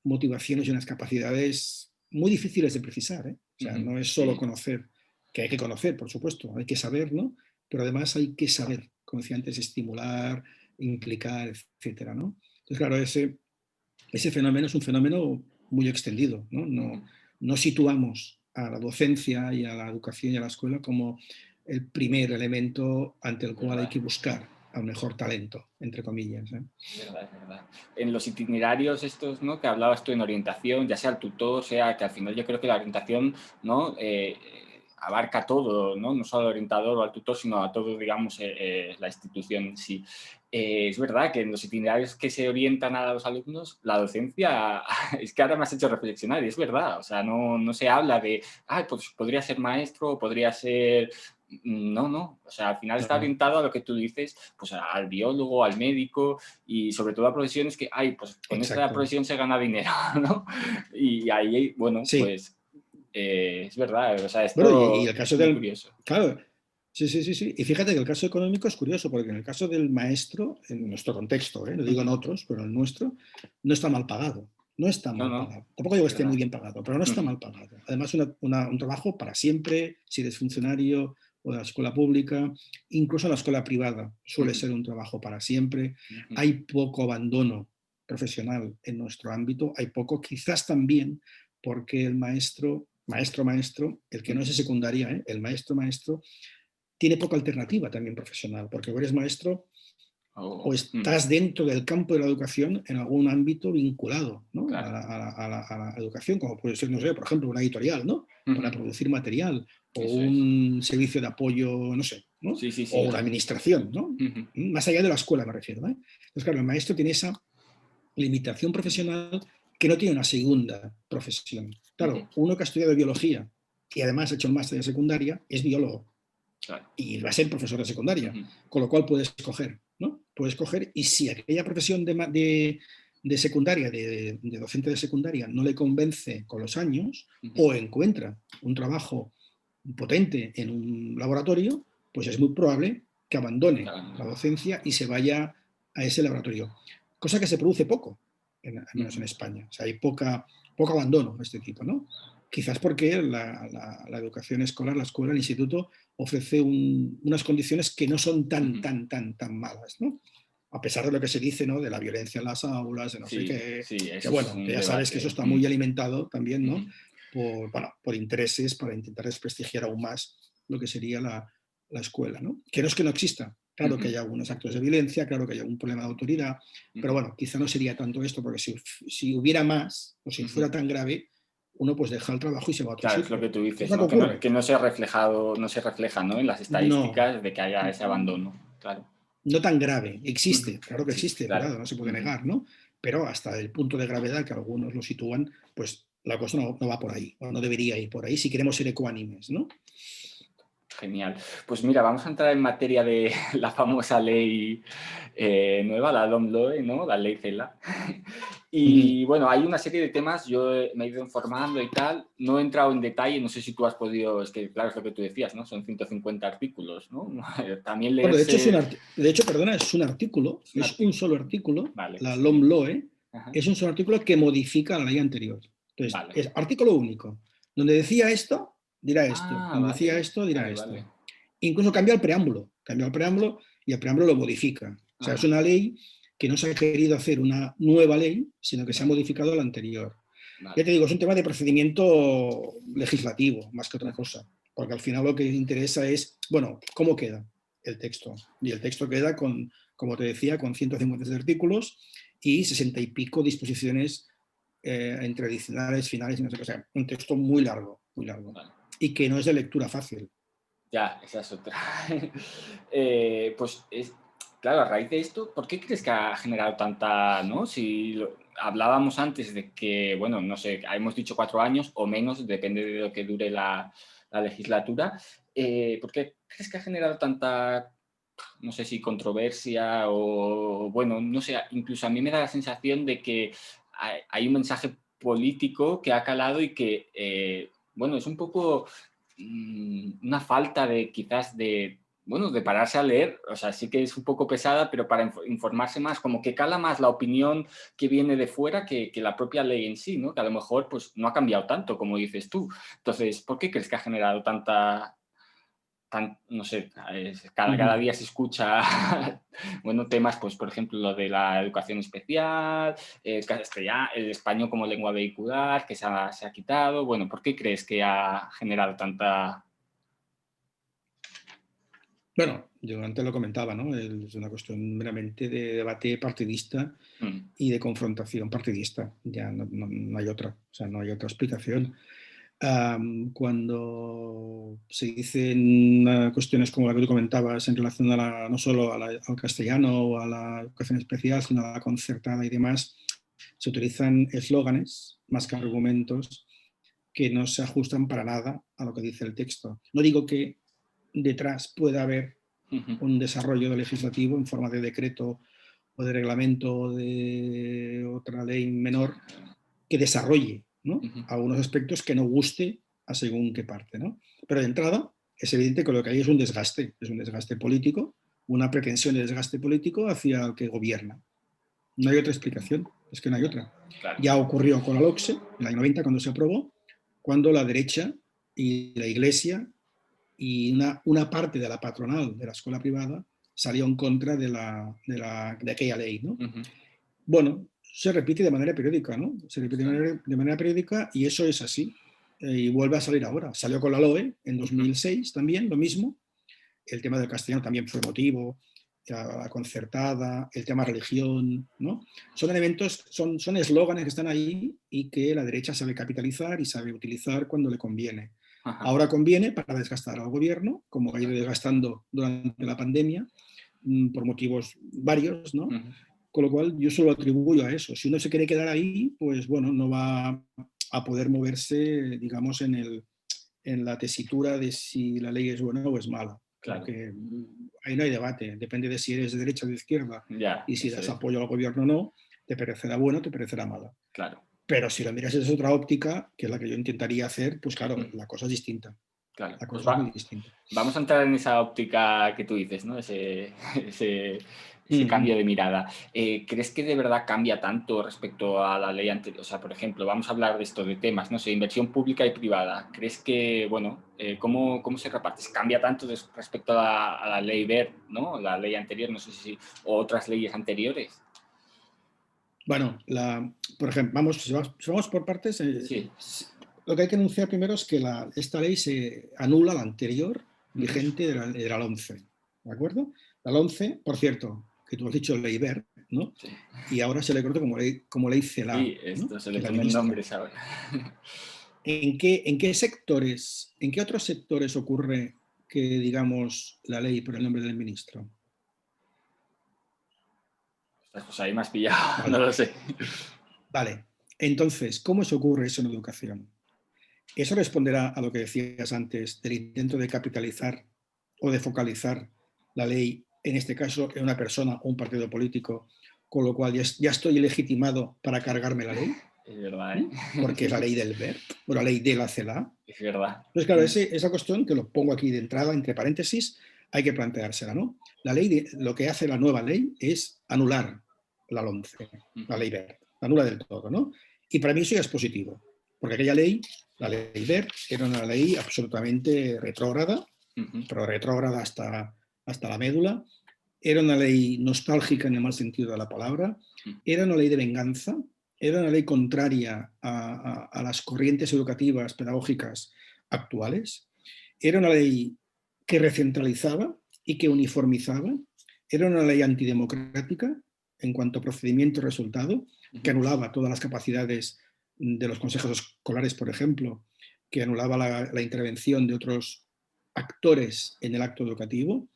motivaciones y unas capacidades muy difíciles de precisar, ¿eh? O sea, no es solo conocer, que hay que conocer, por supuesto, hay que saber, ¿no? Pero además hay que saber, como decía antes, estimular, implicar, etcétera, ¿no? Entonces, claro, ese fenómeno es un fenómeno muy extendido, ¿no? No situamos a la docencia y a la educación y a la escuela como el primer elemento ante el cual hay que buscar al mejor talento, entre comillas. Es verdad. En los itinerarios estos, ¿no? Que hablabas tú en orientación, ya sea el tutor, sea que al final yo creo que la orientación, ¿no? Abarca todo, ¿no? No solo al orientador o al tutor, sino a todo, digamos, la institución en sí. Es verdad que en los itinerarios que se orientan a los alumnos, la docencia, es que ahora me has hecho reflexionar, y es verdad, o sea, no se habla de, pues podría ser maestro o podría ser... No, o sea, al final está orientado a lo que tú dices, pues al biólogo, al médico y sobre todo a profesiones que, pues con esta Exacto. profesión se gana dinero, ¿no? Y ahí, bueno, Sí. pues es verdad, o sea, Bueno, y esto el caso es muy del... curioso. Claro, sí. Y fíjate que el caso económico es curioso, porque en el caso del maestro, en nuestro contexto, no digo en otros, pero en el nuestro, no está mal pagado. No está mal No, pagado. Tampoco digo que es esté muy verdad. bien pagado, pero no está mal pagado. Además, un trabajo para siempre, si eres funcionario o de la escuela pública, incluso en la escuela privada, suele ser un trabajo para siempre. Hay poco abandono profesional en nuestro ámbito, hay poco, quizás también porque el maestro, el que no es de secundaria, el maestro, tiene poca alternativa también profesional, porque o eres maestro o estás dentro del campo de la educación en algún ámbito vinculado, ¿no? Claro. a la educación, como puede ser, no sé, por ejemplo, una editorial, ¿no? Para producir material, o Eso es. un servicio de apoyo, no sé, ¿no? Sí. O una administración, ¿no? Más allá de la escuela me refiero. Entonces, claro, el maestro tiene esa limitación profesional que no tiene una segunda profesión. Claro, uno que ha estudiado biología y además ha hecho un máster de secundaria es biólogo. Claro. Y va a ser profesor de secundaria, con lo cual puedes escoger, ¿no? Puedes escoger, y si aquella profesión de secundaria, de docente de secundaria, no le convence con los años, o encuentra un trabajo potente en un laboratorio, pues es muy probable que abandone la docencia y se vaya a ese laboratorio. Cosa que se produce poco, al menos en España. O sea, hay poco abandono de este tipo, ¿no? Quizás porque la educación escolar, la escuela, el instituto, ofrece unas condiciones que no son tan malas, ¿no? a pesar de lo que se dice, ¿no? De la violencia en las aulas, de no sé Sí, qué, sí, que eso es bueno, un que ya sabes que eso debate. está muy alimentado también, ¿no? Ujú, Por intereses, para intentar desprestigiar aún más lo que sería la escuela, ¿no? Que no es que no exista, claro que ujú, hay algunos actos de violencia, claro que hay algún problema de autoridad, pero ujú, bueno, quizá no sería tanto esto, porque si hubiera más, o si ujú. fuera tan grave, uno pues deja el trabajo y se va a otro Claro, es lo sitio. que tú ¿Qué es dices, lo que ¿no? ocurre? Que no se ha reflejado, no se refleja, ¿no? En las No, estadísticas de que haya ese abandono. Claro. no tan grave. Ujú. Existe, claro que Sí, existe, claro. cuidado, no se puede Ujú. negar, ¿no? Pero hasta el punto de gravedad que algunos lo sitúan, pues la cosa no va por ahí, o no debería ir por ahí si queremos ser ecuánimes, ¿no? Genial. Pues mira, vamos a entrar en materia de la famosa ley nueva, la LOMLOE, ¿no? La ley CELA. Ujú. Y bueno, hay una serie de temas, me he ido informando y tal, no he entrado en detalle, no sé si tú has podido, es que claro, es lo que tú decías, ¿no? Son 150 artículos, ¿no? También Bueno, de hecho, leerse perdona, es un artículo, es un es un artículo. solo artículo, Vale, la sí. LOMLOE, Ajá. es un solo artículo que modifica la ley anterior. Entonces, Vale. es artículo único. Donde decía esto, dirá esto. Ah, Donde decía vale, esto, dirá vale, vale. esto. Incluso cambia el preámbulo y el preámbulo lo modifica. O sea, es Ajá, una ley que no se ha querido hacer una nueva ley, sino que se ha vale, modificado la anterior. Ya vale. te digo, es un tema de procedimiento legislativo, más que otra Ujú. cosa, porque al final lo que interesa es, bueno, cómo queda el texto. Y el texto queda con, como te decía, con 150 artículos y 60 y pico disposiciones entre adicionales, finales y no sé qué. O sea, un texto muy largo, muy largo. Vale. Y que no es de lectura fácil. Ya, esa es otra. Pues claro, a raíz de esto, ¿por qué crees que ha generado tanta, ¿no? Si hablábamos antes de que, bueno, no sé, hemos dicho 4 años o menos, depende de lo que dure la legislatura. ¿Por qué crees que ha generado tanta, no sé si controversia o, bueno, no sé, incluso a mí me da la sensación de que hay un mensaje político que ha calado y que, bueno, es un poco una falta de quizás de, bueno, de pararse a leer, o sea, sí que es un poco pesada, pero para informarse más, como que cala más la opinión que viene de fuera que la propia ley en sí, ¿no? Que a lo mejor pues no ha cambiado tanto, como dices tú. Entonces, ¿por qué crees que ha generado no sé, cada Ujú. día se escucha, bueno, temas, pues, por ejemplo, lo de la educación especial, el castellano, el español como lengua vehicular, que se ha quitado. Bueno, ¿por qué crees que ha generado tanta... Bueno, yo antes lo comentaba, ¿no? Es una cuestión meramente de debate partidista Mm, y de confrontación partidista. Ya no hay otra, o sea, no hay otra explicación. Cuando se dicen cuestiones como la que tú comentabas en relación a no solo al castellano o a la educación especial, sino a la concertada y demás, se utilizan eslóganes más que argumentos que no se ajustan para nada a lo que dice el texto. No digo que detrás pueda haber ujú, un desarrollo legislativo en forma de decreto o de reglamento o de otra ley sí, menor que desarrolle, ¿no? ujú, Algunos aspectos que no guste a según qué parte, ¿no? Pero de entrada es evidente que lo que hay es un desgaste político, una pretensión de desgaste político hacia el que gobierna. No hay otra explicación, es que no hay otra. claro. Ya ocurrió con la LOCSE, en el año 90, cuando se aprobó, cuando la derecha y la Iglesia y una parte de la patronal de la escuela privada salió en contra de aquella ley, ¿no? Ujú, Bueno, se repite de manera periódica, ¿no? Se repite sí, de manera periódica y eso es así. Y vuelve a salir ahora. Salió con la LOE en ujú, 2006 también, lo mismo. El tema del castellano también fue motivo, la concertada, el tema religión, ¿no? Son elementos, son eslóganes que están ahí y que la derecha sabe capitalizar y sabe utilizar cuando le conviene. ajá, Ahora conviene para desgastar al gobierno, como ha ido claro, desgastando durante la pandemia, por motivos varios, ¿no? ujú, Con lo cual yo solo atribuyo a eso. Si uno se quiere quedar ahí, pues bueno, no va a poder moverse, digamos, en la tesitura de si la ley es buena o es mala, claro, porque ahí no hay debate, depende de si eres de derecha o de izquierda ya, y si eso das es, apoyo al gobierno o no, te parecerá bueno o te parecerá mala. claro. Pero si lo miras desde otra óptica, que es la que yo intentaría hacer, pues claro, Ujú, la cosa es distinta. claro, La pues cosa es muy distinta. vamos a entrar en esa óptica que tú dices, ¿no? Ese, ese cambio de mirada. ¿Crees que de verdad cambia tanto respecto a la ley anterior? O sea, por ejemplo, vamos a hablar de esto, de temas, no sé, inversión pública y privada. ¿Crees que, bueno, cómo se reparte? ¿Cambia tanto respecto a la ley BERT, ¿no? La ley anterior, no sé si, o otras leyes anteriores? Bueno, por ejemplo, si vamos por partes, Sí. lo que hay que anunciar primero es que esta ley se anula la anterior vigente de la LOMCE, ¿de acuerdo? La LOMCE, por cierto, que tú has dicho ley BERT, ¿no? Sí. Y ahora se le conoce como ley CELA, Sí, esto ¿no? se Que le la ponen ministra. nombres ahora. ¿En qué sectores, en qué otros sectores ocurre que digamos la ley por el nombre del ministro? Pues ahí me has pillado, Vale. no lo sé. Vale. Entonces, ¿cómo se ocurre eso en educación? Eso responderá a lo que decías antes del intento de capitalizar o de focalizar la ley, en este caso, en una persona o un partido político, con lo cual ya estoy legitimado para cargarme la ley. Es verdad, ¿eh? Porque es la ley del BERT o la ley de la CELA. Es verdad. Entonces, claro, esa cuestión, que lo pongo aquí de entrada, entre paréntesis, hay que planteársela, ¿no? Lo que hace la nueva ley es anular la LOMCE, la ley BERT, la anula del todo, ¿no? Y para mí eso ya es positivo, porque aquella ley, la ley BERT, era una ley absolutamente retrógrada, pero retrógrada hasta la médula, era una ley nostálgica en el mal sentido de la palabra, era una ley de venganza, era una ley contraria a las corrientes educativas, pedagógicas actuales, era una ley que recentralizaba y que uniformizaba, era una ley antidemocrática en cuanto a procedimiento y resultado, que anulaba todas las capacidades de los consejos escolares, por ejemplo, que anulaba la intervención de otros actores en el acto educativo.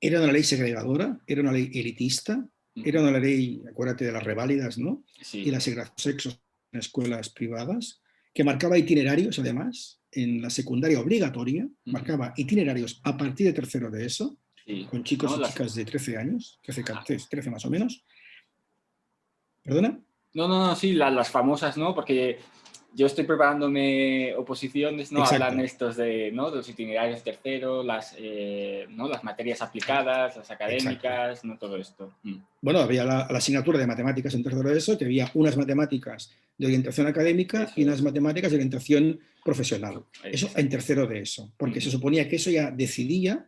Era una ley segregadora, era una ley elitista, era una ley, acuérdate de las reválidas, ¿no? Sí. Y la segregación de sexos en escuelas privadas, que marcaba itinerarios, además, en la secundaria obligatoria, marcaba itinerarios a partir de tercero de ESO, Sí. con chicos No, y chicas de 13 años, 13 más o menos. ¿Perdona? No, sí, las famosas, ¿no? Porque yo estoy preparándome oposiciones, ¿no? Hablan Exacto. estos de, ¿no? De los itinerarios de tercero, ¿no? Las materias aplicadas, las Exacto. académicas, ¿no? Todo esto. Bueno, había la asignatura de matemáticas en tercero de ESO, que había unas matemáticas de orientación académica Eso y unas es. matemáticas de orientación profesional. Eso en Exacto. tercero de ESO, porque se suponía que eso ya decidía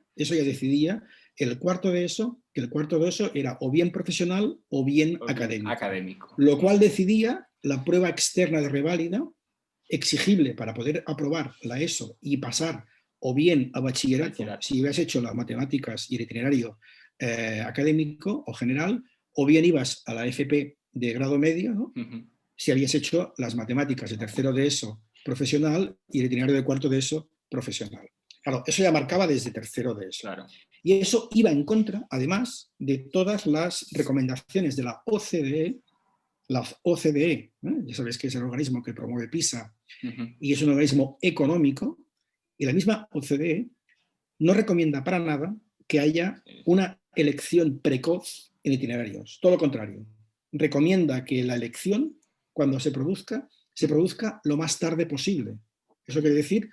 el cuarto de ESO, que el cuarto de ESO era o bien profesional o bien académico. Académico. Lo cual decidía la prueba externa de reválida, exigible para poder aprobar la ESO y pasar o bien a bachillerato, si hubieras hecho las matemáticas y el itinerario académico o general, o bien ibas a la FP de grado medio, ¿no? Si habías hecho las matemáticas de tercero de ESO profesional y el itinerario de cuarto de ESO profesional. Claro, eso ya marcaba desde tercero de ESO. Claro. Y eso iba en contra, además, de todas las recomendaciones de la OCDE. La OCDE, ya sabéis que es el organismo que promueve PISA y es un organismo económico, y la misma OCDE no recomienda para nada que haya una elección precoz en itinerarios. Todo lo contrario. Recomienda que la elección, cuando se produzca lo más tarde posible. Eso quiere decir,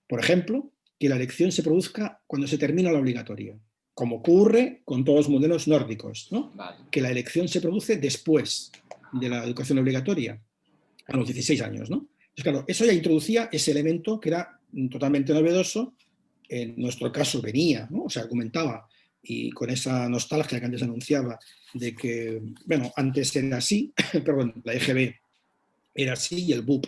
por ejemplo, que la elección se produzca cuando se termina la obligatoria, como ocurre con todos los modelos nórdicos, ¿no? Vale. Que la elección se produce después de la educación obligatoria, a los 16 años, ¿no? Entonces, claro, eso ya introducía ese elemento que era totalmente novedoso. En nuestro caso venía, ¿no? O sea, argumentaba, y con esa nostalgia que antes anunciaba, de que, bueno, antes era así, perdón, la EGB era así y el BUP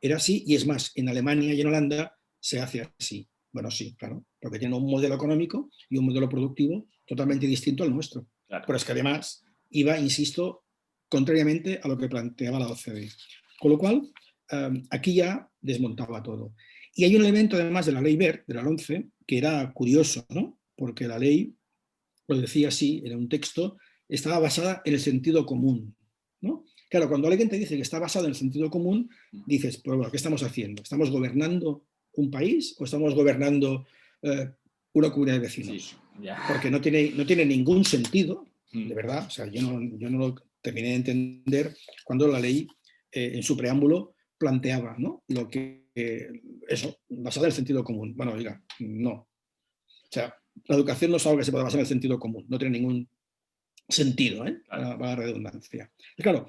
era así, y es más, en Alemania y en Holanda se hace así. Bueno, sí, claro, porque tiene un modelo económico y un modelo productivo totalmente distinto al nuestro. Claro. Pero es que además iba, insisto, contrariamente a lo que planteaba la OCDE. Con lo cual, aquí ya desmontaba todo. Y hay un elemento, además, de la ley BERT, de la 11, que era curioso, ¿no? Porque la ley, lo decía así, era un texto, estaba basada en el sentido común, ¿no? Claro, cuando alguien te dice que está basado en el sentido común, dices, pues bueno, ¿qué estamos haciendo? ¿Estamos gobernando un país o estamos gobernando una comunidad de vecinos? Sí, ya. Porque no tiene ningún sentido, de verdad. O sea, yo no lo terminé de entender cuando la ley, en su preámbulo, planteaba, ¿no? Lo que, eso, basada en el sentido común. Bueno, oiga, no. O sea, la educación no es algo que se pueda basar en el sentido común, no tiene sentido, Claro. para la redundancia. Y claro,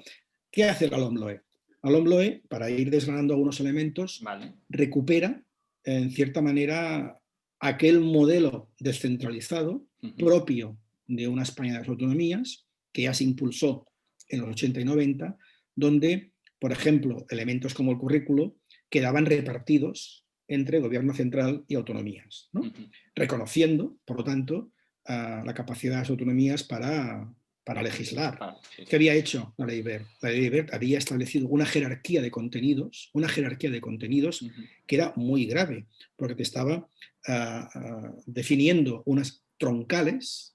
¿qué hace la LOMLOE? La LOMLOE, para ir desgranando algunos elementos, Vale. recupera, en cierta manera, aquel modelo descentralizado Ujú. propio de una España de las autonomías, que ya se impulsó en los 80 y 90, donde, por ejemplo, elementos como el currículo quedaban repartidos entre gobierno central y autonomías, ¿no? Ujú. Reconociendo, por lo tanto, la capacidad de las autonomías para legislar. Vale, sí, ¿Qué sí. había hecho la ley Wert? La ley Wert había establecido una jerarquía de contenidos Ujú. que era muy grave, porque te estaba definiendo unas troncales,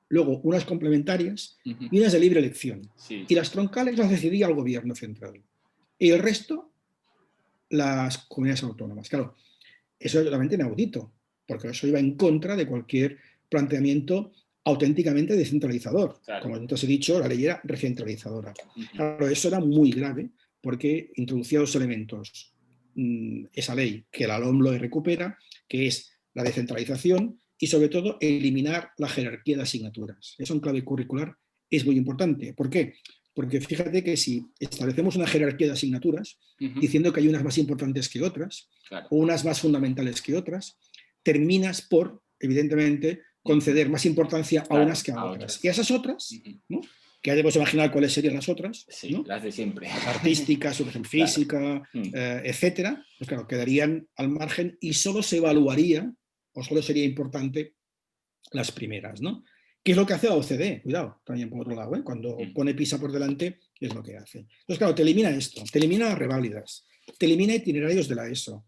luego unas complementarias Ujú. y unas de libre elección. Sí, Y las troncales las decidía el gobierno central. Y el resto, las comunidades autónomas. Claro, eso es realmente inaudito, porque eso iba en contra de cualquier planteamiento auténticamente descentralizador. claro. Como antes he dicho, la ley era recentralizadora. Ujú. Claro, eso era muy grave porque introducía dos elementos. Esa ley que la LOMLOE recupera, que es la descentralización y sobre todo eliminar la jerarquía de asignaturas. Eso en clave curricular es muy importante. ¿Por qué? Porque fíjate que si establecemos una jerarquía de asignaturas, Ujú. diciendo que hay unas más importantes que otras, Claro. o unas más fundamentales que otras, terminas por, evidentemente, conceder más importancia a unas Claro, que a a otras. otras. Y a esas otras, Ujú. ¿no? Que ya debemos imaginar cuáles serían las otras, Sí, ¿no? las de siempre. Las artísticas, por ejemplo, Claro. física, Mm. etcétera, pues claro, quedarían al margen y solo se evaluaría, o solo sería importante, las primeras, ¿no? ¿Qué es lo que hace la OCDE? Cuidado, también por otro lado, cuando Mm. pone PISA por delante, ¿qué es lo que hace? Entonces, claro, te elimina esto, te elimina las reválidas, te elimina itinerarios de la ESO.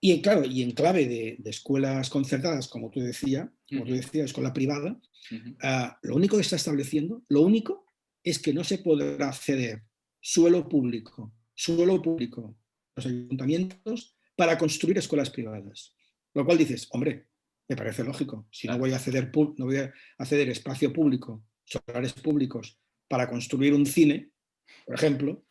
Y claro, y en clave de escuelas concertadas, como tú Ujú. decías, escuela privada, Ujú. lo único que está estableciendo, lo único es que no se podrá ceder suelo público, los ayuntamientos, para construir escuelas privadas. Lo cual dices, hombre, me parece lógico, si no Claro. voy a ceder, no voy a ceder espacio público, solares públicos, para construir un cine, por ejemplo,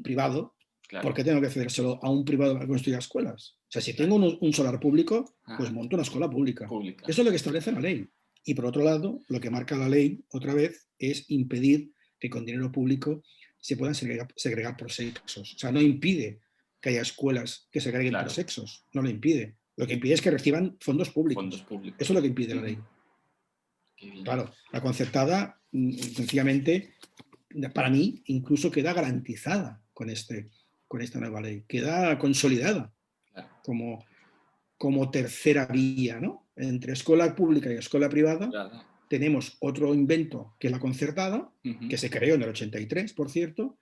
privado, ¿por Claro. qué tengo que cedérselo a un privado para construir escuelas? O sea, si tengo Claro. un solar público, pues Ajá. monto una escuela pública. Pública. Eso es lo que establece la ley. Y por otro lado, lo que marca la ley, otra vez, es impedir que con dinero público se puedan segregar por sexos. O sea, no impide que haya escuelas que segreguen por Claro. sexos. No lo impide. Lo que impide es que reciban fondos Fondos públicos. públicos. Eso es lo que impide la Ujú. ley. Qué bien. Claro, la concertada, sencillamente, para mí, incluso queda garantizada con esta nueva ley. Queda consolidada Claro. como tercera vía, ¿no? Entre escuela pública y escuela privada Claro. tenemos otro invento que es la concertada, Ujú. que se creó en el 83, por cierto,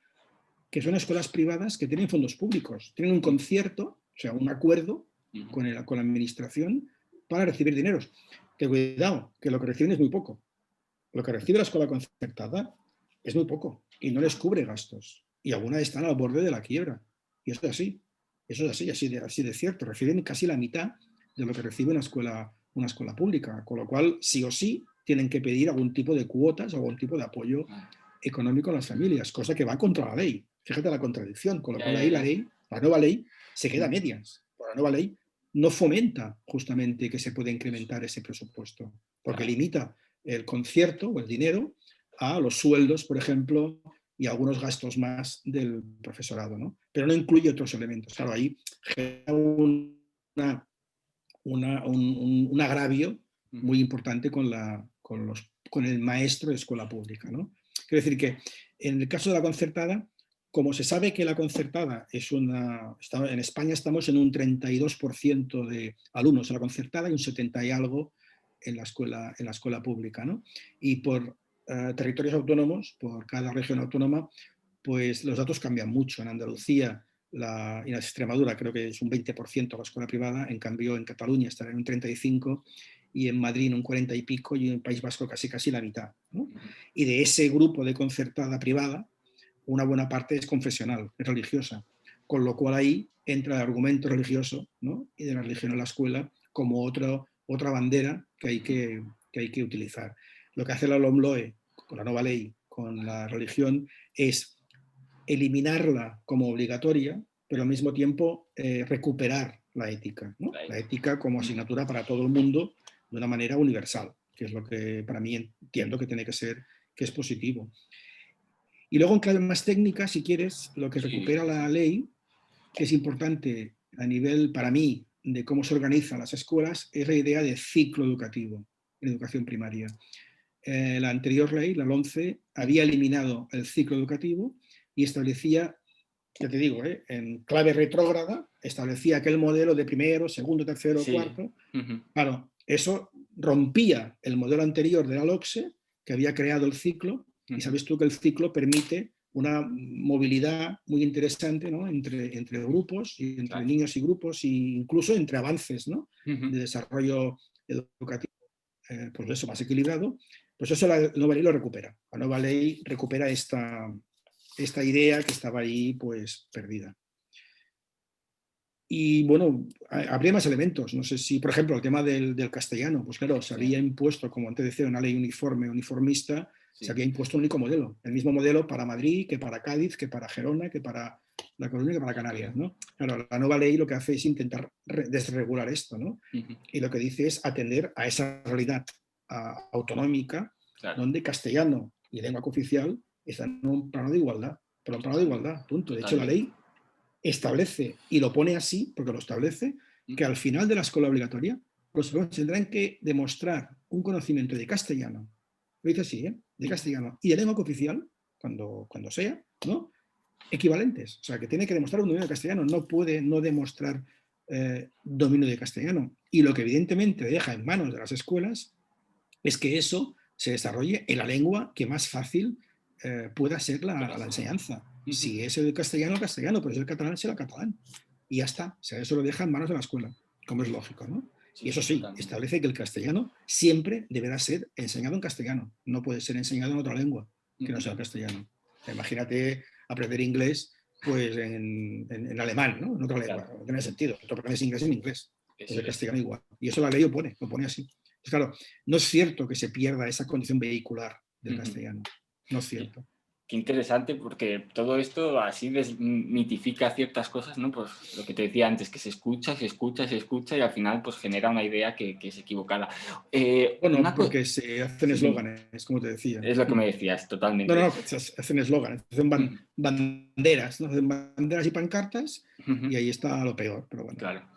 que son escuelas privadas que tienen fondos públicos, tienen un Ujú. concierto, o sea, un acuerdo Ujú. con la administración para recibir dineros. Que cuidado, que lo que reciben es muy poco. Lo que recibe la escuela concertada es muy poco y no les cubre gastos. Y algunas están al borde de la quiebra. Y eso es así. Eso es así, así de cierto. Reciben casi la mitad de lo que recibe una escuela pública. Con lo cual, sí o sí, tienen que pedir algún tipo de cuotas o algún tipo de apoyo Ah. económico a las familias, cosa que va contra la ley. Fíjate la contradicción. Con lo Ya, cual ya, ahí ya. la nueva ley, se queda a Mm. medias. La nueva ley no fomenta justamente que se pueda Eso. incrementar ese presupuesto, porque Claro. limita el concierto o el dinero a los sueldos, por ejemplo, y algunos gastos más del profesorado, ¿no? Pero no incluye otros elementos. Claro, ahí genera un agravio Ujú. muy importante con el maestro de escuela pública, ¿no? Quiero decir que en el caso de la concertada, como se sabe que la concertada en España estamos en un 32% de alumnos en la concertada y un 70 y algo en la escuela pública, ¿no? Y por territorios autónomos, por cada región autónoma, pues los datos cambian mucho. En Andalucía y en Extremadura creo que es un 20% la escuela privada, en cambio en Cataluña estará en un 35% y en Madrid en un 40 y pico y en el País Vasco casi la mitad, ¿no? Ujú. Y de ese grupo de concertada privada, una buena parte es confesional, es religiosa, con lo cual ahí entra el argumento religioso, ¿no? Y de la religión en la escuela como otra bandera que hay que utilizar. Lo que hace la LOMLOE con la nueva ley, con la religión, es eliminarla como obligatoria, pero al mismo tiempo recuperar la ética, ¿no? La La ética. ética como Ujú. asignatura para todo el mundo de una manera universal, que es lo que para mí entiendo que tiene que ser que es positivo. Y luego en clave más técnica, si quieres, lo que recupera la ley, que es importante a nivel, para mí, de cómo se organizan las escuelas, es la idea de ciclo educativo en educación primaria. La anterior ley, la 11, había eliminado el ciclo educativo y establecía, ya te digo, en clave retrógrada, establecía aquel modelo de primero, segundo, tercero, cuarto. Claro, eso rompía el modelo anterior de la LOCSE, que había creado el ciclo, y sabes tú que el ciclo permite una movilidad muy interesante, ¿no? entre grupos, y entre niños y grupos, e incluso entre avances, ¿no? de desarrollo educativo, pues eso, más equilibrado. Pues eso la nueva ley lo recupera. La nueva ley recupera esta idea que estaba ahí pues perdida. Y bueno, habría más elementos. No sé si, por ejemplo, el tema del castellano, pues claro, se había impuesto, como antes decía, una ley uniformista, se había impuesto un único modelo. El mismo modelo para Madrid, que para Cádiz, que para Gerona, que para La Coruña, que para Canarias, ¿no? Claro, la nueva ley lo que hace es intentar desregular esto, ¿no? Y lo que dice es atender a esa realidad autonómica, donde castellano y lengua cooficial están en un plano de igualdad, pero un plano de igualdad, punto. De hecho, la ley establece, y lo pone así, porque lo establece, que al final de la escuela obligatoria los alumnos tendrán que demostrar un conocimiento de castellano, lo dice así, de castellano, y de lengua cooficial, cuando sea, ¿no? Equivalentes. O sea, que tiene que demostrar un dominio de castellano, no puede no demostrar dominio de castellano. Y lo que evidentemente deja en manos de las escuelas es que eso se desarrolle en la lengua que más fácil pueda ser la enseñanza. Si es el castellano, pero si es el catalán, será el catalán. Y ya está. O sea, eso lo deja en manos de la escuela, como es lógico, ¿no? Y eso sí, establece que el castellano siempre deberá ser enseñado en castellano. No puede ser enseñado en otra lengua que no sea el castellano. Imagínate aprender inglés pues en alemán, ¿no? En otra lengua. No tiene sentido. Tú aprendes inglés en inglés. Pues el castellano igual. Y eso la ley lo pone así. Pues claro, no es cierto que se pierda esa condición vehicular del castellano. No es cierto. Qué interesante, porque todo esto así desmitifica ciertas cosas, ¿no? Pues lo que te decía antes, que se escucha y al final pues genera una idea que es equivocada. Bueno, porque se hacen eslóganes, como te decía. Es lo que me decías, totalmente. No, se hacen eslóganes, hacen banderas, ¿no? Hacen banderas y pancartas y ahí está lo peor, pero bueno. Claro.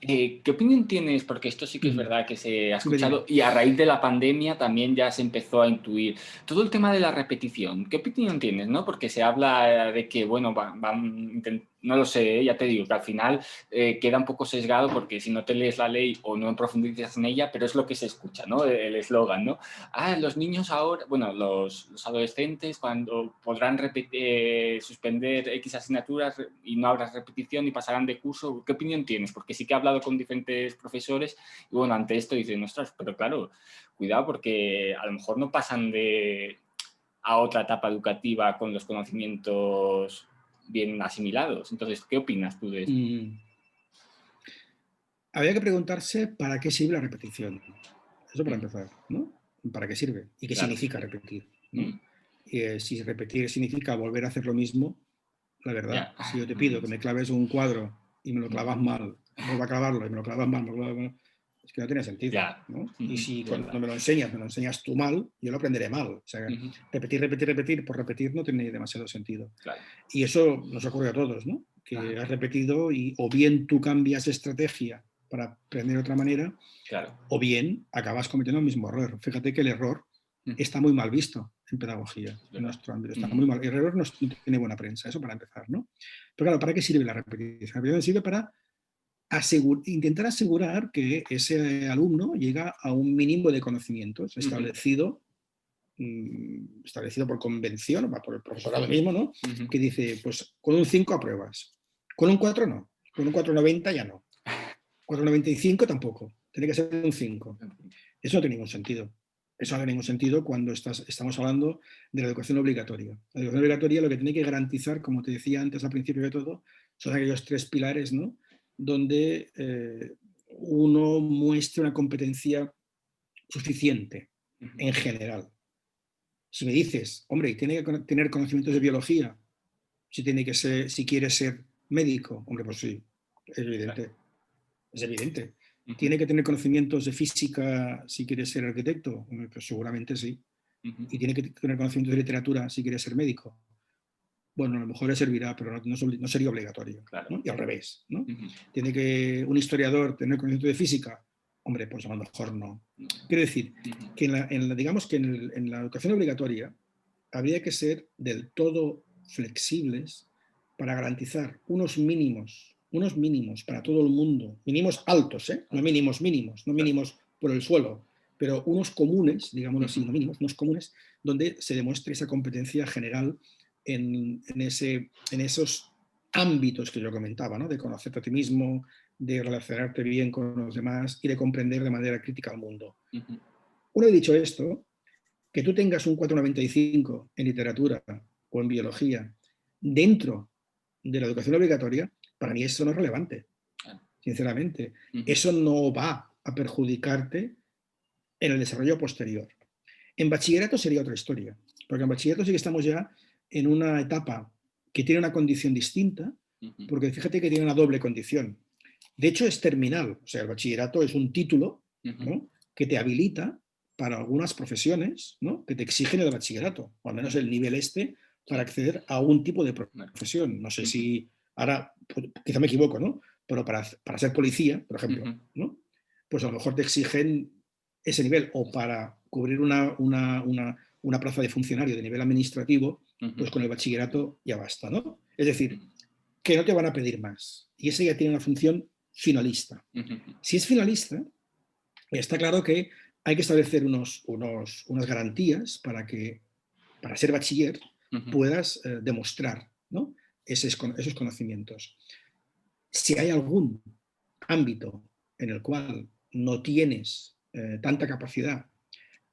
¿Qué opinión tienes? Porque esto sí que es verdad que se ha escuchado y a raíz de la pandemia también ya se empezó a intuir. Todo el tema de la repetición, ¿qué opinión tienes? ¿No? Porque se habla de que, bueno, no lo sé, ya te digo, que al final queda un poco sesgado porque si no te lees la ley o no profundizas en ella, pero es lo que se escucha, ¿no? El eslogan, ¿no? Los niños ahora, bueno, los adolescentes cuando podrán suspender X asignaturas y no habrá repetición y pasarán de curso. ¿Qué opinión tienes? Porque sí que he hablado con diferentes profesores y bueno, ante esto dicen, ostras, pero claro, cuidado porque a lo mejor no pasan a otra etapa educativa con los conocimientos bien asimilados. Entonces, ¿qué opinas tú de esto? Habría que preguntarse para qué sirve la repetición. Eso para empezar, ¿no? ¿Para qué sirve? ¿Y qué significa repetir? ¿no? Si repetir significa volver a hacer lo mismo, la verdad, si yo te pido que me claves un cuadro y me lo clavas mal, vuelvo a clavarlo y me lo clavas mal, es que no tiene sentido. ¿no? Y si cuando me lo enseñas tú mal, yo lo aprenderé mal. O sea, repetir por repetir no tiene demasiado sentido. Claro. Y eso nos ocurre a todos, ¿no? Que has repetido y o bien tú cambias estrategia para aprender de otra manera, o bien acabas cometiendo el mismo error. Fíjate que el error está muy mal visto en pedagogía, en nuestro ámbito. Está muy mal. El error no tiene buena prensa, eso para empezar, ¿no? Pero claro, ¿para qué sirve la repetición? La repetición sirve para intentar asegurar que ese alumno llega a un mínimo de conocimientos establecido por convención, por el profesorado mismo, ¿no? Que dice, pues con un 5 apruebas, con un 4 no, con un 4,90 ya no, 4,95 tampoco, tiene que ser un 5. Eso no tiene ningún sentido. Eso no tiene ningún sentido cuando estamos hablando de la educación obligatoria. La educación obligatoria lo que tiene que garantizar, como te decía antes al principio de todo, son aquellos 3 pilares, ¿no? Donde uno muestre una competencia suficiente en general. Si me dices, hombre, tiene que tener conocimientos de biología, si quiere ser médico, hombre, pues sí, es evidente. Claro. Es evidente. ¿Tiene que tener conocimientos de física si quiere ser arquitecto? Pues seguramente sí. y tiene que tener conocimiento de literatura si quiere ser médico, bueno, a lo mejor le servirá, pero no sería obligatorio. Claro. ¿no? Y al revés, ¿no? Tiene que un historiador tener conocimiento de física, hombre, pues a lo mejor no. Quiero decir que digamos que en la educación obligatoria habría que ser del todo flexibles para garantizar unos mínimos para todo el mundo, mínimos altos, no mínimos, no mínimos por el suelo, pero unos comunes, digámoslo así, no mínimos, unos comunes, donde se demuestre esa competencia general en esos ámbitos que yo comentaba, ¿no? De conocerte a ti mismo, de relacionarte bien con los demás y de comprender de manera crítica al mundo. Una vez dicho esto, que tú tengas un 4,95 en literatura o en biología dentro de la educación obligatoria, para mí eso no es relevante, sinceramente. Eso no va a perjudicarte en el desarrollo posterior. En bachillerato sería otra historia, porque en bachillerato sí que estamos ya en una etapa que tiene una condición distinta, porque fíjate que tiene una doble condición. De hecho, es terminal, o sea, el bachillerato es un título, ¿no? Que te habilita para algunas profesiones, ¿no? Que te exigen el bachillerato, o al menos el nivel para acceder a un tipo de profesión. No sé si, ahora quizá me equivoco, ¿no? Pero para ser policía, por ejemplo, ¿no? Pues a lo mejor te exigen ese nivel, o para cubrir una plaza de funcionario de nivel administrativo, pues con el bachillerato ya basta, ¿no? Es decir, que no te van a pedir más. Y ese ya tiene una función finalista. Si es finalista, está claro que hay que establecer unas garantías para ser bachiller puedas demostrar, ¿no? esos conocimientos. Si hay algún ámbito en el cual no tienes tanta capacidad,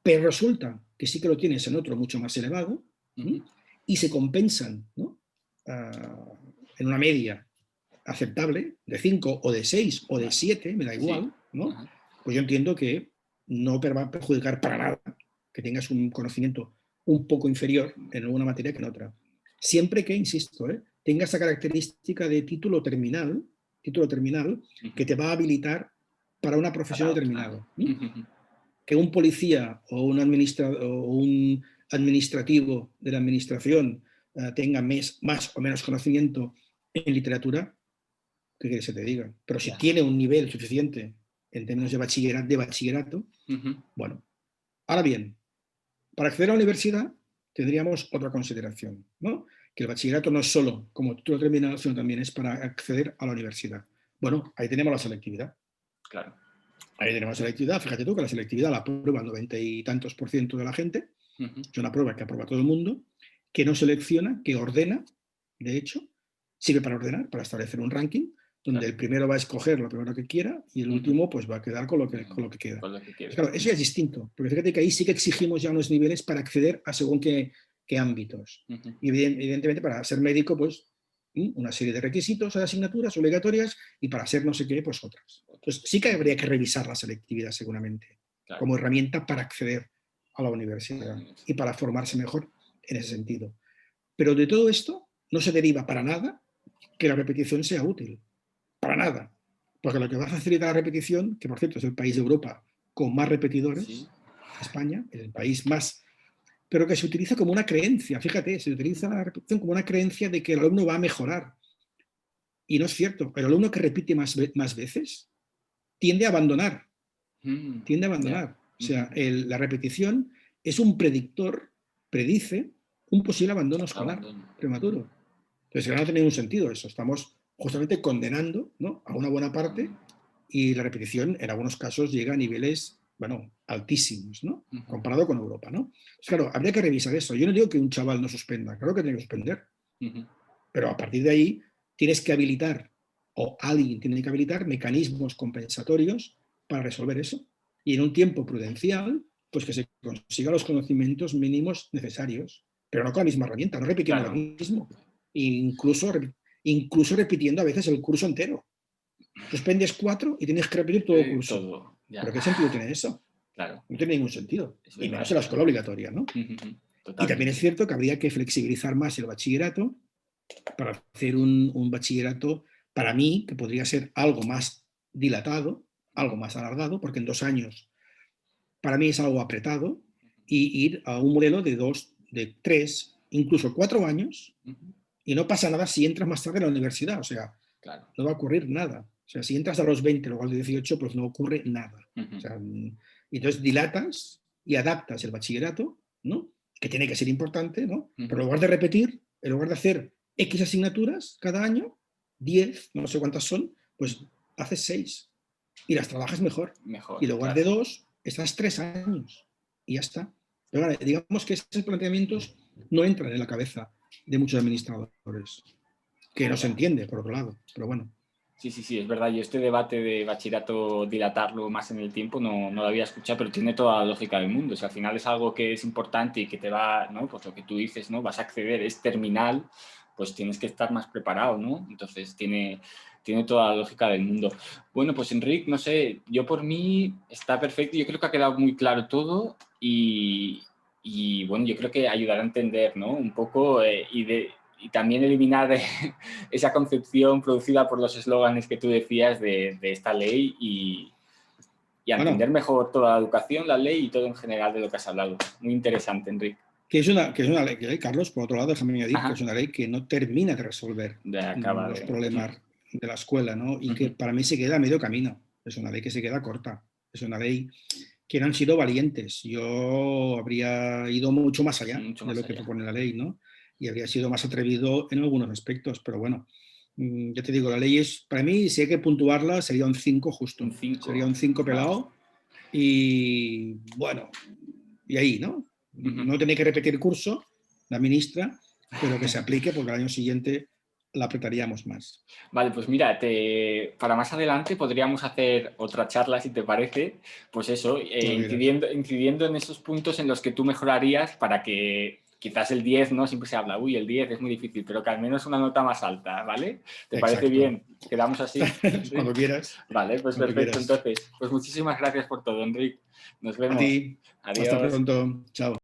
pero resulta que sí que lo tienes en otro mucho más elevado, y se compensan, ¿no? En una media aceptable, de 5 o de 6 o de 7, me da igual, ¿no? Pues yo entiendo que no va a perjudicar para nada que tengas un conocimiento un poco inferior en una materia que en otra. Siempre que, insisto, tenga esa característica de título terminal que te va a habilitar para una profesión determinada. Que un policía o un administrativo de la administración tenga más o menos conocimiento en literatura, ¿qué quieres que te diga? Pero si tiene un nivel suficiente en términos de bachillerato, bueno. Ahora bien, para acceder a la universidad tendríamos otra consideración, ¿no? Que el bachillerato no es solo como título terminal, sino también es para acceder a la universidad. Bueno, ahí tenemos la selectividad. Claro. Ahí tenemos selectividad. Fíjate tú que la selectividad la aprueba el 90 y tantos % de la gente. Es una prueba que aprueba todo el mundo, que no selecciona, que ordena, de hecho, sirve para ordenar, para establecer un ranking, donde el primero va a escoger lo primero que quiera y el último pues va a quedar con lo que queda. Claro, eso ya es distinto, porque fíjate que ahí sí que exigimos ya unos niveles para acceder a según qué ámbitos. Y evidentemente para ser médico, pues una serie de requisitos, de asignaturas obligatorias, y para ser no sé qué, pues otras. Entonces sí que habría que revisar la selectividad seguramente, como herramienta para acceder a la universidad y para formarse mejor en ese sentido. Pero de todo esto no se deriva para nada que la repetición sea útil. Para nada. Porque lo que va a facilitar la repetición, que por cierto es el país de Europa con más repetidores, España, es el país más, pero que se utiliza como una creencia, fíjate, se utiliza la repetición como una creencia de que el alumno va a mejorar. Y no es cierto. El alumno que repite más veces tiende a abandonar. O sea, la repetición es un predictor, predice un posible abandono escolar prematuro. Entonces, no tiene ningún sentido eso. Estamos justamente condenando, ¿no?, a una buena parte, y la repetición en algunos casos llega a niveles, bueno, altísimos, ¿no?, comparado con Europa, ¿no? Pues claro, habría que revisar eso. Yo no digo que un chaval no suspenda, claro que tiene que suspender, pero a partir de ahí tienes que habilitar, o alguien tiene que habilitar mecanismos compensatorios para resolver eso. Y en un tiempo prudencial, pues que se consigan los conocimientos mínimos necesarios, pero no con la misma herramienta, no repitiendo lo mismo. Incluso repitiendo a veces el curso entero. Suspendes 4 y tienes que repetir todo el curso. ¿Pero qué sentido tiene eso? Claro. No tiene ningún sentido. Y menos en la escuela obligatoria, ¿no? Y también es cierto que habría que flexibilizar más el bachillerato para hacer un bachillerato, para mí, que podría ser algo más dilatado, algo más alargado, porque en 2 años para mí es algo apretado, y ir a un modelo de 2, de 3, incluso 4 años, y no pasa nada si entras más tarde a la universidad, o sea, Claro. no va a ocurrir nada. O sea, si entras a los 20, luego a los 18, pues no ocurre nada. O sea, y entonces dilatas y adaptas el bachillerato, ¿no? Que tiene que ser importante, ¿no? Pero en lugar de repetir, en lugar de hacer X asignaturas cada año, 10, no sé cuántas son, pues haces 6 y las trabajas mejor. Y en lugar de 2, estás 3 años y ya está. Pero vale, digamos que esos planteamientos no entran en la cabeza de muchos administradores, que no se entiende, por otro lado, pero bueno. Sí, es verdad. Yo este debate de bachillerato, dilatarlo más en el tiempo, no lo había escuchado, pero tiene toda la lógica del mundo. O sea, al final es algo que es importante y que te va, ¿no? Pues lo que tú dices, ¿no? Vas a acceder, es terminal, pues tienes que estar más preparado, ¿no? Entonces tiene toda la lógica del mundo. Bueno, pues Enric, no sé, yo por mí está perfecto. Yo creo que ha quedado muy claro todo y bueno, yo creo que ayudará a entender, ¿no? Un poco y también eliminar esa concepción producida por los eslóganes que tú decías de esta ley y a entender mejor toda la educación, la ley y todo en general de lo que has hablado. Muy interesante, Enrique. Que es una ley, Carlos, por otro lado, déjame añadir que es una ley que no termina de resolver los problemas de la escuela, ¿no? Y que para mí se queda a medio camino. Es una ley que se queda corta. Es una ley que no han sido valientes. Yo habría ido mucho más allá de lo que propone la ley, ¿no? Y habría sido más atrevido en algunos aspectos, pero bueno, ya te digo, la ley es, para mí, si hay que puntuarla, sería un 5 justo. Un 5. Sería un 5 pelado. Y bueno, y ahí, ¿no? No tiene que repetir curso, la ministra, pero que se aplique porque al año siguiente la apretaríamos más. Vale, pues mira, para más adelante podríamos hacer otra charla, si te parece, pues eso, incidiendo en esos puntos en los que tú mejorarías para que quizás el 10, ¿no? Siempre se habla, uy, el 10 es muy difícil, pero que al menos una nota más alta, ¿vale? ¿Te parece bien? ¿Quedamos así? Cuando quieras. Vale, pues perfecto, entonces. Pues muchísimas gracias por todo, Enric. Nos vemos. A ti. Adiós. Hasta pronto. Chao.